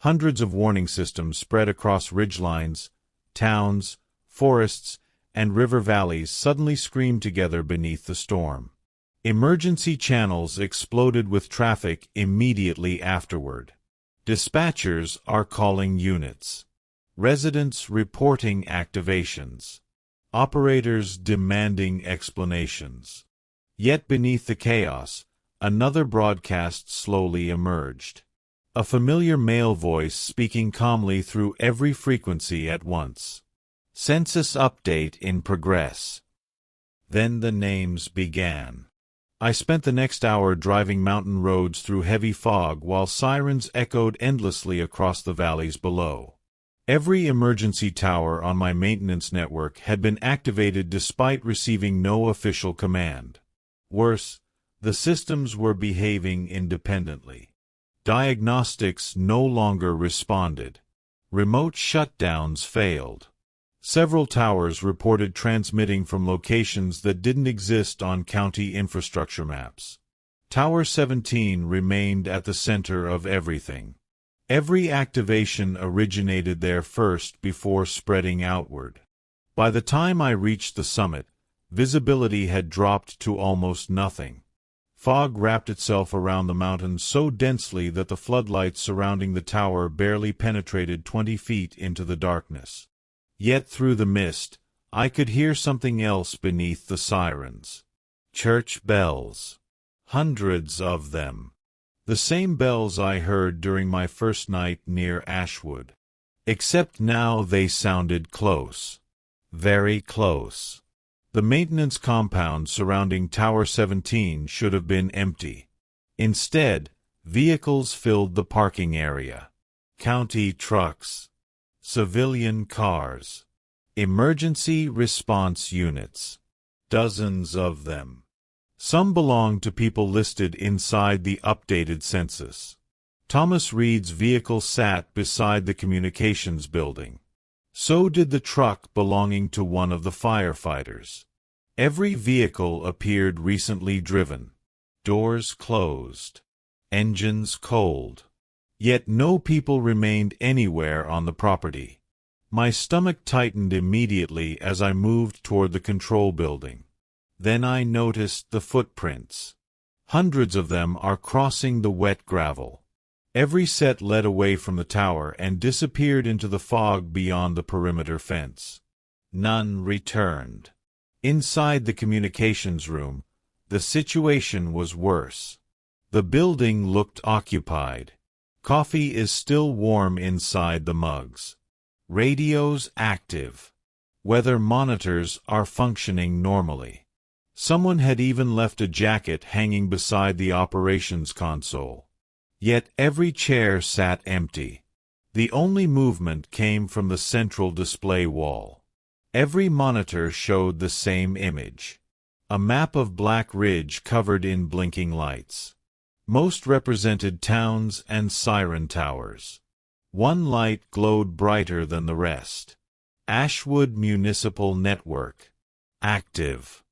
Hundreds of warning systems spread across ridgelines, towns, forests, and river valleys suddenly screamed together beneath the storm. Emergency channels exploded with traffic immediately afterward. Dispatchers are calling units. Residents reporting activations. Operators demanding explanations. Yet beneath the chaos, another broadcast slowly emerged. A familiar male voice speaking calmly through every frequency at once. Census update in progress. Then the names began. I spent the next hour driving mountain roads through heavy fog while sirens echoed endlessly across the valleys below. Every emergency tower on my maintenance network had been activated despite receiving no official command. Worse, the systems were behaving independently. Diagnostics no longer responded. Remote shutdowns failed. Several towers reported transmitting from locations that didn't exist on county infrastructure maps. Tower 17 remained at the center of everything. Every activation originated there first before spreading outward. By the time I reached the summit, visibility had dropped to almost nothing. Fog wrapped itself around the mountains so densely that the floodlights surrounding the tower barely penetrated 20 feet into the darkness. Yet through the mist, I could hear something else beneath the sirens. Church bells. Hundreds of them. The same bells I heard during my first night near Ashwood. Except now they sounded close. Very close. The maintenance compound surrounding Tower 17 should have been empty. Instead, vehicles filled the parking area. County trucks. Civilian cars. Emergency response units. Dozens of them. Some belonged to people listed inside the updated census. Thomas Reed's vehicle sat beside the communications building. So did the truck belonging to one of the firefighters. Every vehicle appeared recently driven. Doors closed. Engines cold. Yet no people remained anywhere on the property. My stomach tightened immediately as I moved toward the control building. Then I noticed the footprints. Hundreds of them are crossing the wet gravel. Every set led away from the tower and disappeared into the fog beyond the perimeter fence. None returned. Inside the communications room, the situation was worse. The building looked occupied. Coffee is still warm inside the mugs. Radios active. Weather monitors are functioning normally. Someone had even left a jacket hanging beside the operations console. Yet every chair sat empty. The only movement came from the central display wall. Every monitor showed the same image. A map of Black Ridge covered in blinking lights. Most represented towns and siren towers. One light glowed brighter than the rest. Ashwood Municipal Network. Active.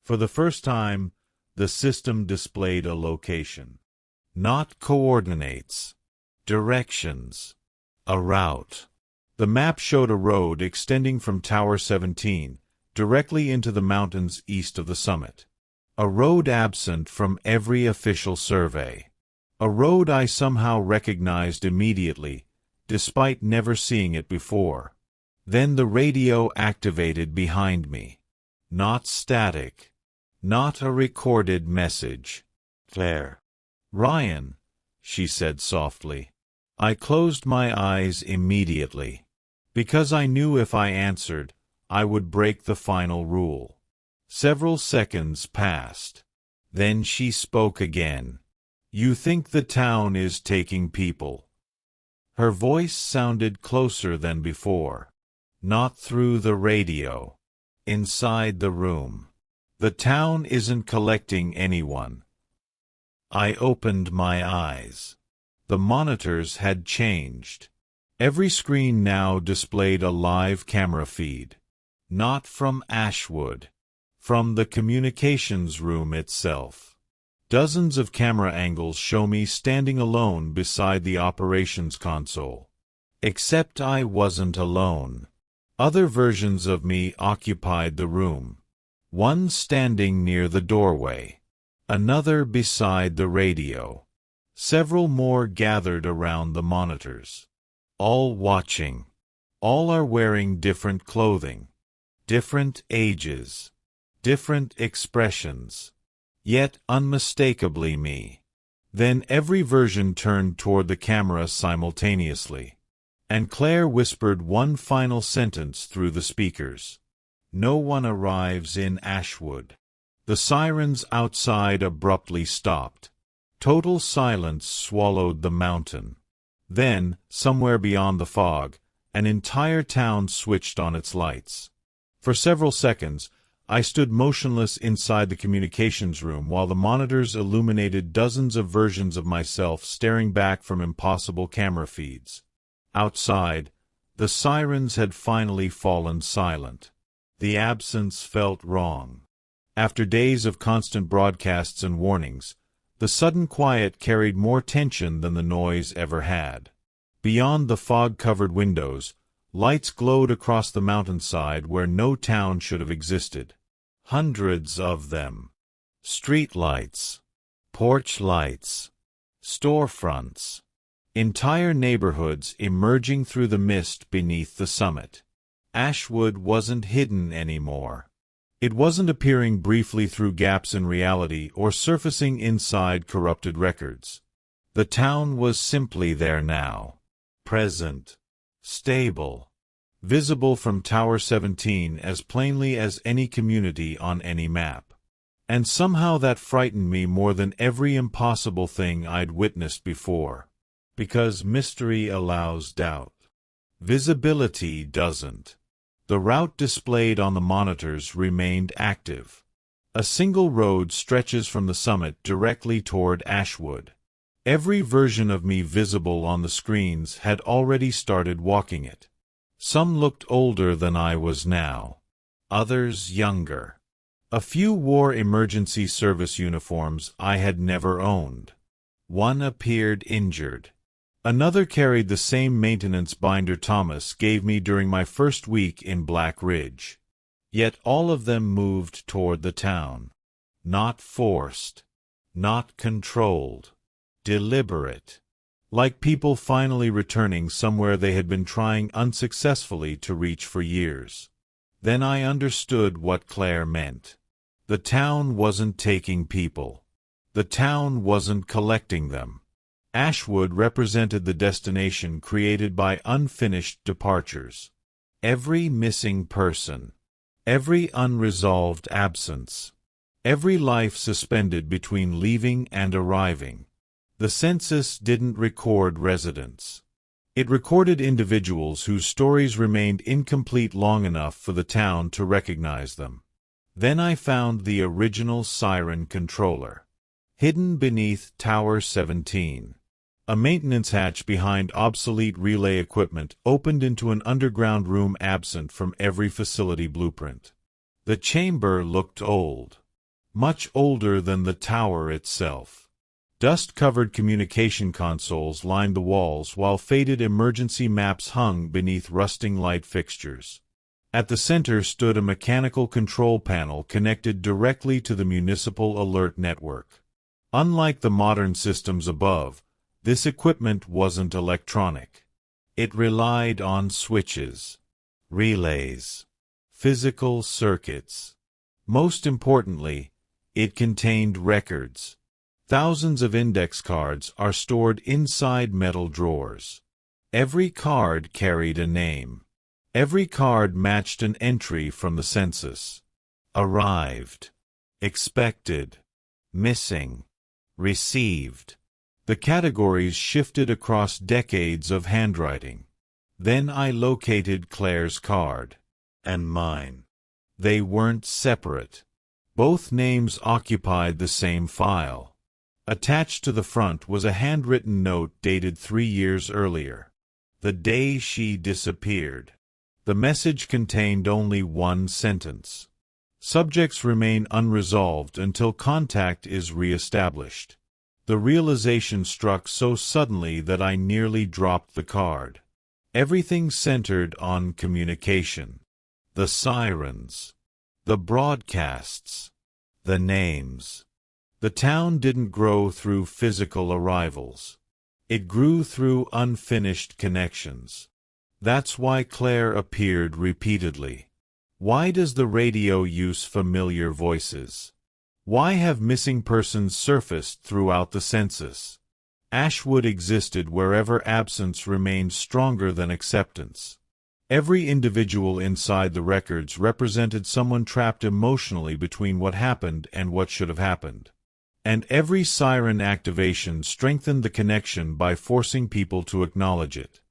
For the first time, the system displayed a location. Not coordinates. Directions. A route. The map showed a road extending from Tower 17, directly into the mountains east of the summit. A road absent from every official survey. A road I somehow recognized immediately, despite never seeing it before. Then the radio activated behind me. Not static. Not a recorded message. Claire. Ryan, she said softly. I closed my eyes immediately. Because I knew if I answered, I would break the final rule. Several seconds passed. Then she spoke again. "You think the town is taking people?" Her voice sounded closer than before. "Not through the radio. Inside the room. The town isn't collecting anyone." I opened my eyes. The monitors had changed. Every screen now displayed a live camera feed. Not from Ashwood. From the communications room itself. Dozens of camera angles show me standing alone beside the operations console. Except I wasn't alone. Other versions of me occupied the room. One standing near the doorway. Another beside the radio. Several more gathered around the monitors. All watching. All are wearing different clothing. Different ages. Different expressions. Yet unmistakably me. Then every version turned toward the camera simultaneously. And Claire whispered one final sentence through the speakers. "No one arrives in Ashwood." The sirens outside abruptly stopped. Total silence swallowed the mountain. Then, somewhere beyond the fog, an entire town switched on its lights. For several seconds, I stood motionless inside the communications room while the monitors illuminated dozens of versions of myself staring back from impossible camera feeds. Outside, the sirens had finally fallen silent. The absence felt wrong. After days of constant broadcasts and warnings, the sudden quiet carried more tension than the noise ever had. Beyond the fog-covered windows, lights glowed across the mountainside where no town should have existed. Hundreds of them. Street lights. Porch lights. Storefronts. Entire neighborhoods emerging through the mist beneath the summit. Ashwood wasn't hidden anymore. It wasn't appearing briefly through gaps in reality or surfacing inside corrupted records. The town was simply there now. Present. Stable. Visible from Tower 17 as plainly as any community on any map. And somehow that frightened me more than every impossible thing I'd witnessed before. Because mystery allows doubt. Visibility doesn't. The route displayed on the monitors remained active. A single road stretches from the summit directly toward Ashwood. Every version of me visible on the screens had already started walking it. Some looked older than I was now. Others younger. A few wore emergency service uniforms I had never owned. One appeared injured. Another carried the same maintenance binder Thomas gave me during my first week in Black Ridge. Yet all of them moved toward the town. Not forced. Not controlled. Deliberate. Like people finally returning somewhere they had been trying unsuccessfully to reach for years. Then I understood what Claire meant. The town wasn't taking people. The town wasn't collecting them. Ashwood represented the destination created by unfinished departures. Every missing person. Every unresolved absence. Every life suspended between leaving and arriving. The census didn't record residents. It recorded individuals whose stories remained incomplete long enough for the town to recognize them. Then I found the original siren controller. Hidden beneath Tower 17. A maintenance hatch behind obsolete relay equipment opened into an underground room absent from every facility blueprint. The chamber looked old. Much older than the tower itself. Dust-covered communication consoles lined the walls while faded emergency maps hung beneath rusting light fixtures. At the center stood a mechanical control panel connected directly to the municipal alert network. Unlike the modern systems above, this equipment wasn't electronic. It relied on switches, relays, physical circuits. Most importantly, it contained records. Thousands of index cards are stored inside metal drawers. Every card carried a name. Every card matched an entry from the census. Arrived. Expected. Missing. Received. The categories shifted across decades of handwriting. Then I located Claire's card. And mine. They weren't separate. Both names occupied the same file. Attached to the front was a handwritten note dated 3 years earlier. The day she disappeared. The message contained only one sentence. Subjects remain unresolved until contact is re-established. The realization struck so suddenly that I nearly dropped the card. Everything centered on communication. The sirens. The broadcasts. The names. The town didn't grow through physical arrivals. It grew through unfinished connections. That's why Claire appeared repeatedly. Why does the radio use familiar voices? Why have missing persons surfaced throughout the census? Ashwood existed wherever absence remained stronger than acceptance. Every individual inside the records represented someone trapped emotionally between what happened and what should have happened. And every siren activation strengthened the connection by forcing people to acknowledge it.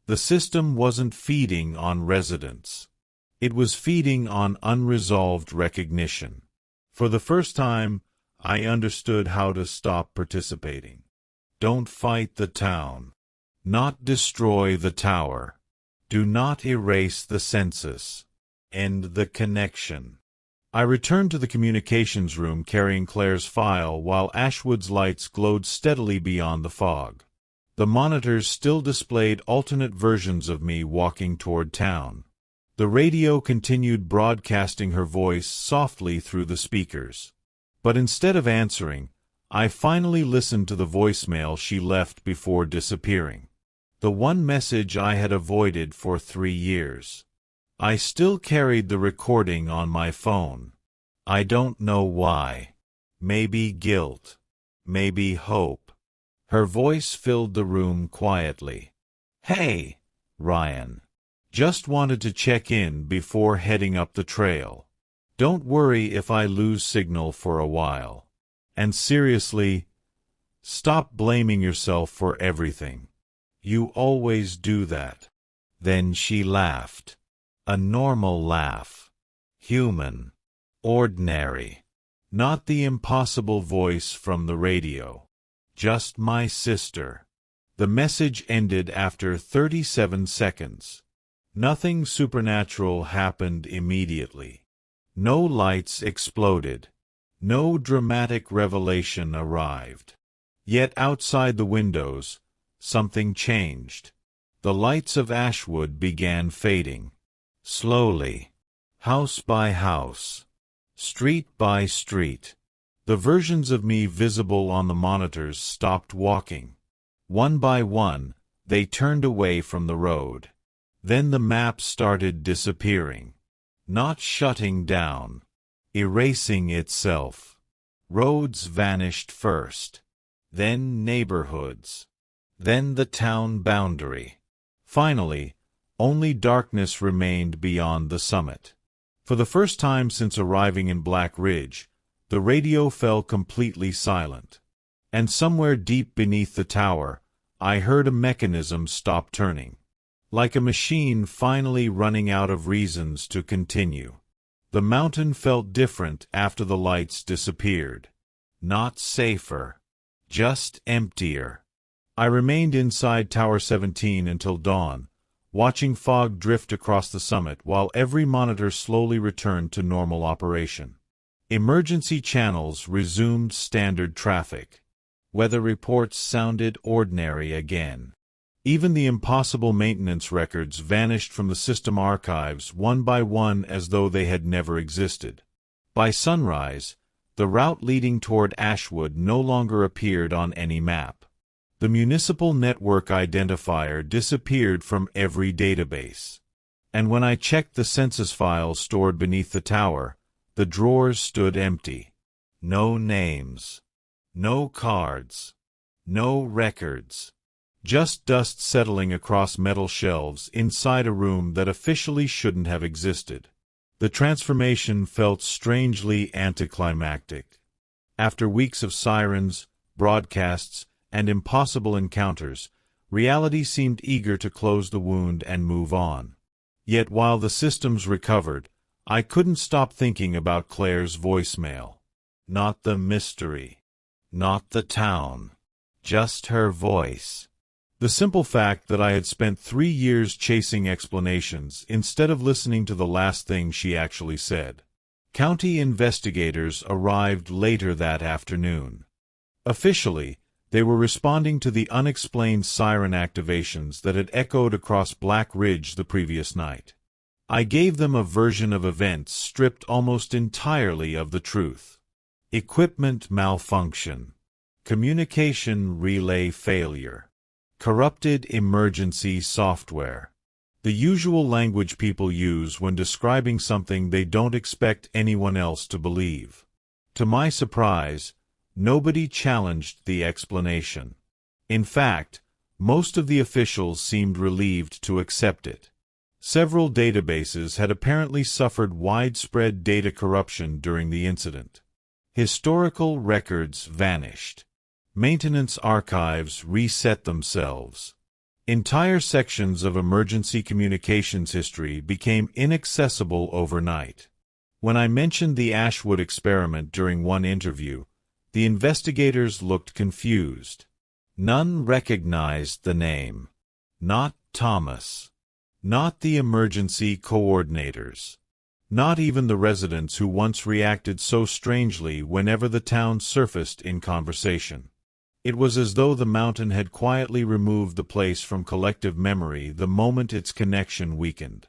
The system wasn't feeding on residents. It was feeding on unresolved recognition. For the first time, I understood how to stop participating. Don't fight the town. Not destroy the tower. Do not erase the census. End the connection. I returned to the communications room carrying Claire's file while Ashwood's lights glowed steadily beyond the fog. The monitors still displayed alternate versions of me walking toward town. The radio continued broadcasting her voice softly through the speakers. But instead of answering, I finally listened to the voicemail she left before disappearing. The one message I had avoided for 3 years. I still carried the recording on my phone. I don't know why. Maybe guilt. Maybe hope. Her voice filled the room quietly. Hey, Ryan. Just wanted to check in before heading up the trail. Don't worry if I lose signal for a while. And seriously, stop blaming yourself for everything. You always do that. Then she laughed. A normal laugh. Human. Ordinary. Not the impossible voice from the radio. Just my sister. The message ended after 37 seconds. Nothing supernatural happened immediately. No lights exploded. No dramatic revelation arrived. Yet outside the windows, something changed. The lights of Ashwood began fading. Slowly. House by house. Street by street. The versions of me visible on the monitors stopped walking. One by one, they turned away from the road. Then the map started disappearing. Not shutting down. Erasing itself. Roads vanished first. Then neighborhoods. Then the town boundary. Finally, only darkness remained beyond the summit. For the first time since arriving in Black Ridge, the radio fell completely silent. And somewhere deep beneath the tower, I heard a mechanism stop turning. Like a machine finally running out of reasons to continue. The mountain felt different after the lights disappeared. Not safer. Just emptier. I remained inside Tower 17 until dawn, watching fog drift across the summit while every monitor slowly returned to normal operation. Emergency channels resumed standard traffic. Weather reports sounded ordinary again. Even the impossible maintenance records vanished from the system archives one by one as though they had never existed. By sunrise, the route leading toward Ashwood no longer appeared on any map. The municipal network identifier disappeared from every database. And when I checked the census files stored beneath the tower, the drawers stood empty. No names. No cards. No records. just dust settling across metal shelves inside a room that officially shouldn't have existed. The transformation felt strangely anticlimactic. After weeks of sirens, broadcasts, and impossible encounters, reality seemed eager to close the wound and move on. Yet while the systems recovered, I couldn't stop thinking about Claire's voicemail. Not the mystery. Not the town. Just her voice. The simple fact that I had spent 3 years chasing explanations instead of listening to the last thing she actually said. County investigators arrived later that afternoon. Officially, they were responding to the unexplained siren activations that had echoed across Black Ridge the previous night. I gave them a version of events stripped almost entirely of the truth. Equipment malfunction. Communication relay failure. Corrupted emergency software. The usual language people use when describing something they don't expect anyone else to believe. To my surprise, nobody challenged the explanation. In fact, most of the officials seemed relieved to accept it. Several databases had apparently suffered widespread data corruption during the incident. Historical records vanished. Maintenance archives reset themselves. Entire sections of emergency communications history became inaccessible overnight. When I mentioned the Ashwood experiment during one interview, the investigators looked confused. None recognized the name. Not Thomas. Not the emergency coordinators. Not even the residents who once reacted so strangely whenever the town surfaced in conversation. It was as though the mountain had quietly removed the place from collective memory the moment its connection weakened.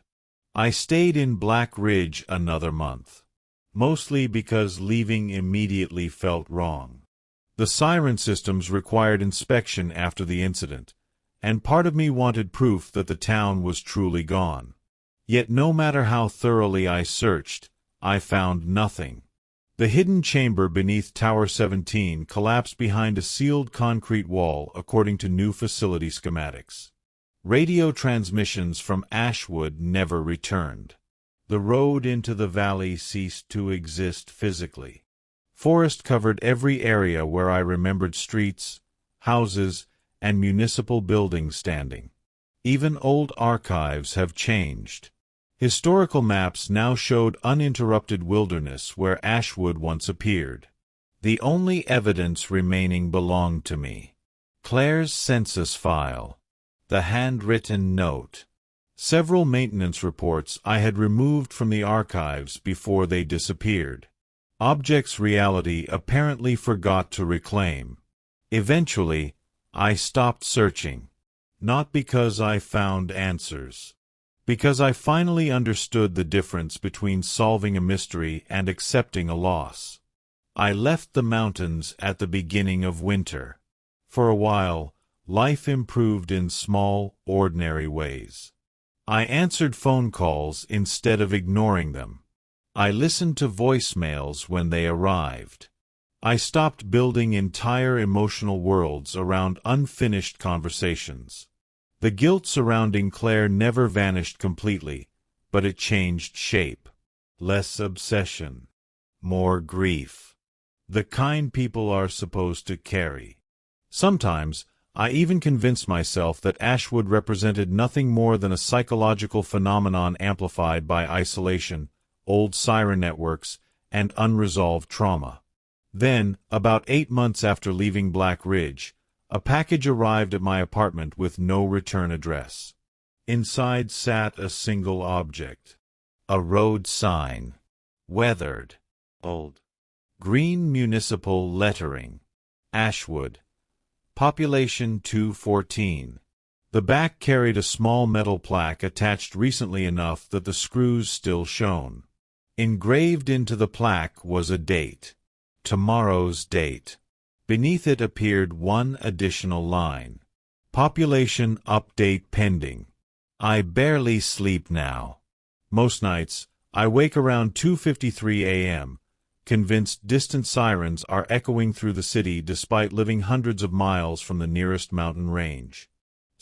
I stayed in Black Ridge another month. Mostly because leaving immediately felt wrong. The siren systems required inspection after the incident, and part of me wanted proof that the town was truly gone. Yet no matter how thoroughly I searched, I found nothing. The hidden chamber beneath Tower 17 collapsed behind a sealed concrete wall according to new facility schematics. Radio transmissions from Ashwood never returned. The road into the valley ceased to exist physically. Forest covered every area where I remembered streets, houses, and municipal buildings standing. Even old archives have changed. Historical maps now showed uninterrupted wilderness where Ashwood once appeared. The only evidence remaining belonged to me. Claire's census file. The handwritten note. Several maintenance reports I had removed from the archives before they disappeared. Objects reality apparently forgot to reclaim. Eventually, I stopped searching. Not because I found answers. Because I finally understood the difference between solving a mystery and accepting a loss. I left the mountains at the beginning of winter. For a while, life improved in small, ordinary ways. I answered phone calls instead of ignoring them. I listened to voicemails when they arrived. I stopped building entire emotional worlds around unfinished conversations. The guilt surrounding Claire never vanished completely, but it changed shape. Less obsession. More grief. The kind people are supposed to carry. Sometimes, I even convinced myself that Ashwood represented nothing more than a psychological phenomenon amplified by isolation, old siren networks, and unresolved trauma. Then, about 8 months after leaving Black Ridge, a package arrived at my apartment with no return address. Inside sat a single object. A road sign. Weathered. Old. Green municipal lettering. Ashwood. Population 214. The back carried a small metal plaque attached recently enough that the screws still shone. Engraved into the plaque was a date. Tomorrow's date. Beneath it appeared one additional line. Population update pending. I barely sleep now. Most nights, I wake around 2:53 a.m., convinced distant sirens are echoing through the city despite living hundreds of miles from the nearest mountain range.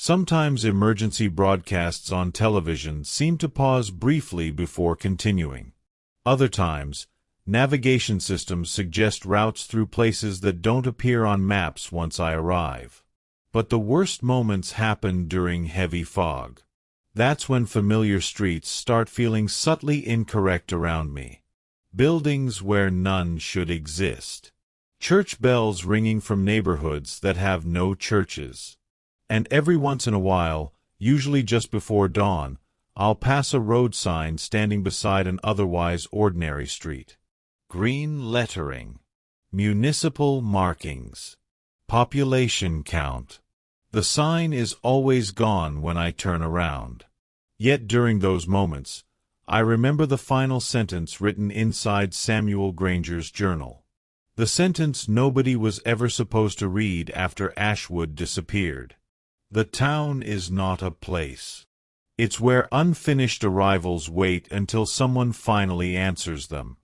Sometimes emergency broadcasts on television seem to pause briefly before continuing. Other times, navigation systems suggest routes through places that don't appear on maps once I arrive. But the worst moments happen during heavy fog. That's when familiar streets start feeling subtly incorrect around me. Buildings where none should exist. Church bells ringing from neighborhoods that have no churches. And every once in a while, usually just before dawn, I'll pass a road sign standing beside an otherwise ordinary street. Green lettering. Municipal markings. Population count. The sign is always gone when I turn around. Yet during those moments, I remember the final sentence written inside Samuel Granger's journal. The sentence nobody was ever supposed to read after Ashwood disappeared. The town is not a place. It's where unfinished arrivals wait until someone finally answers them.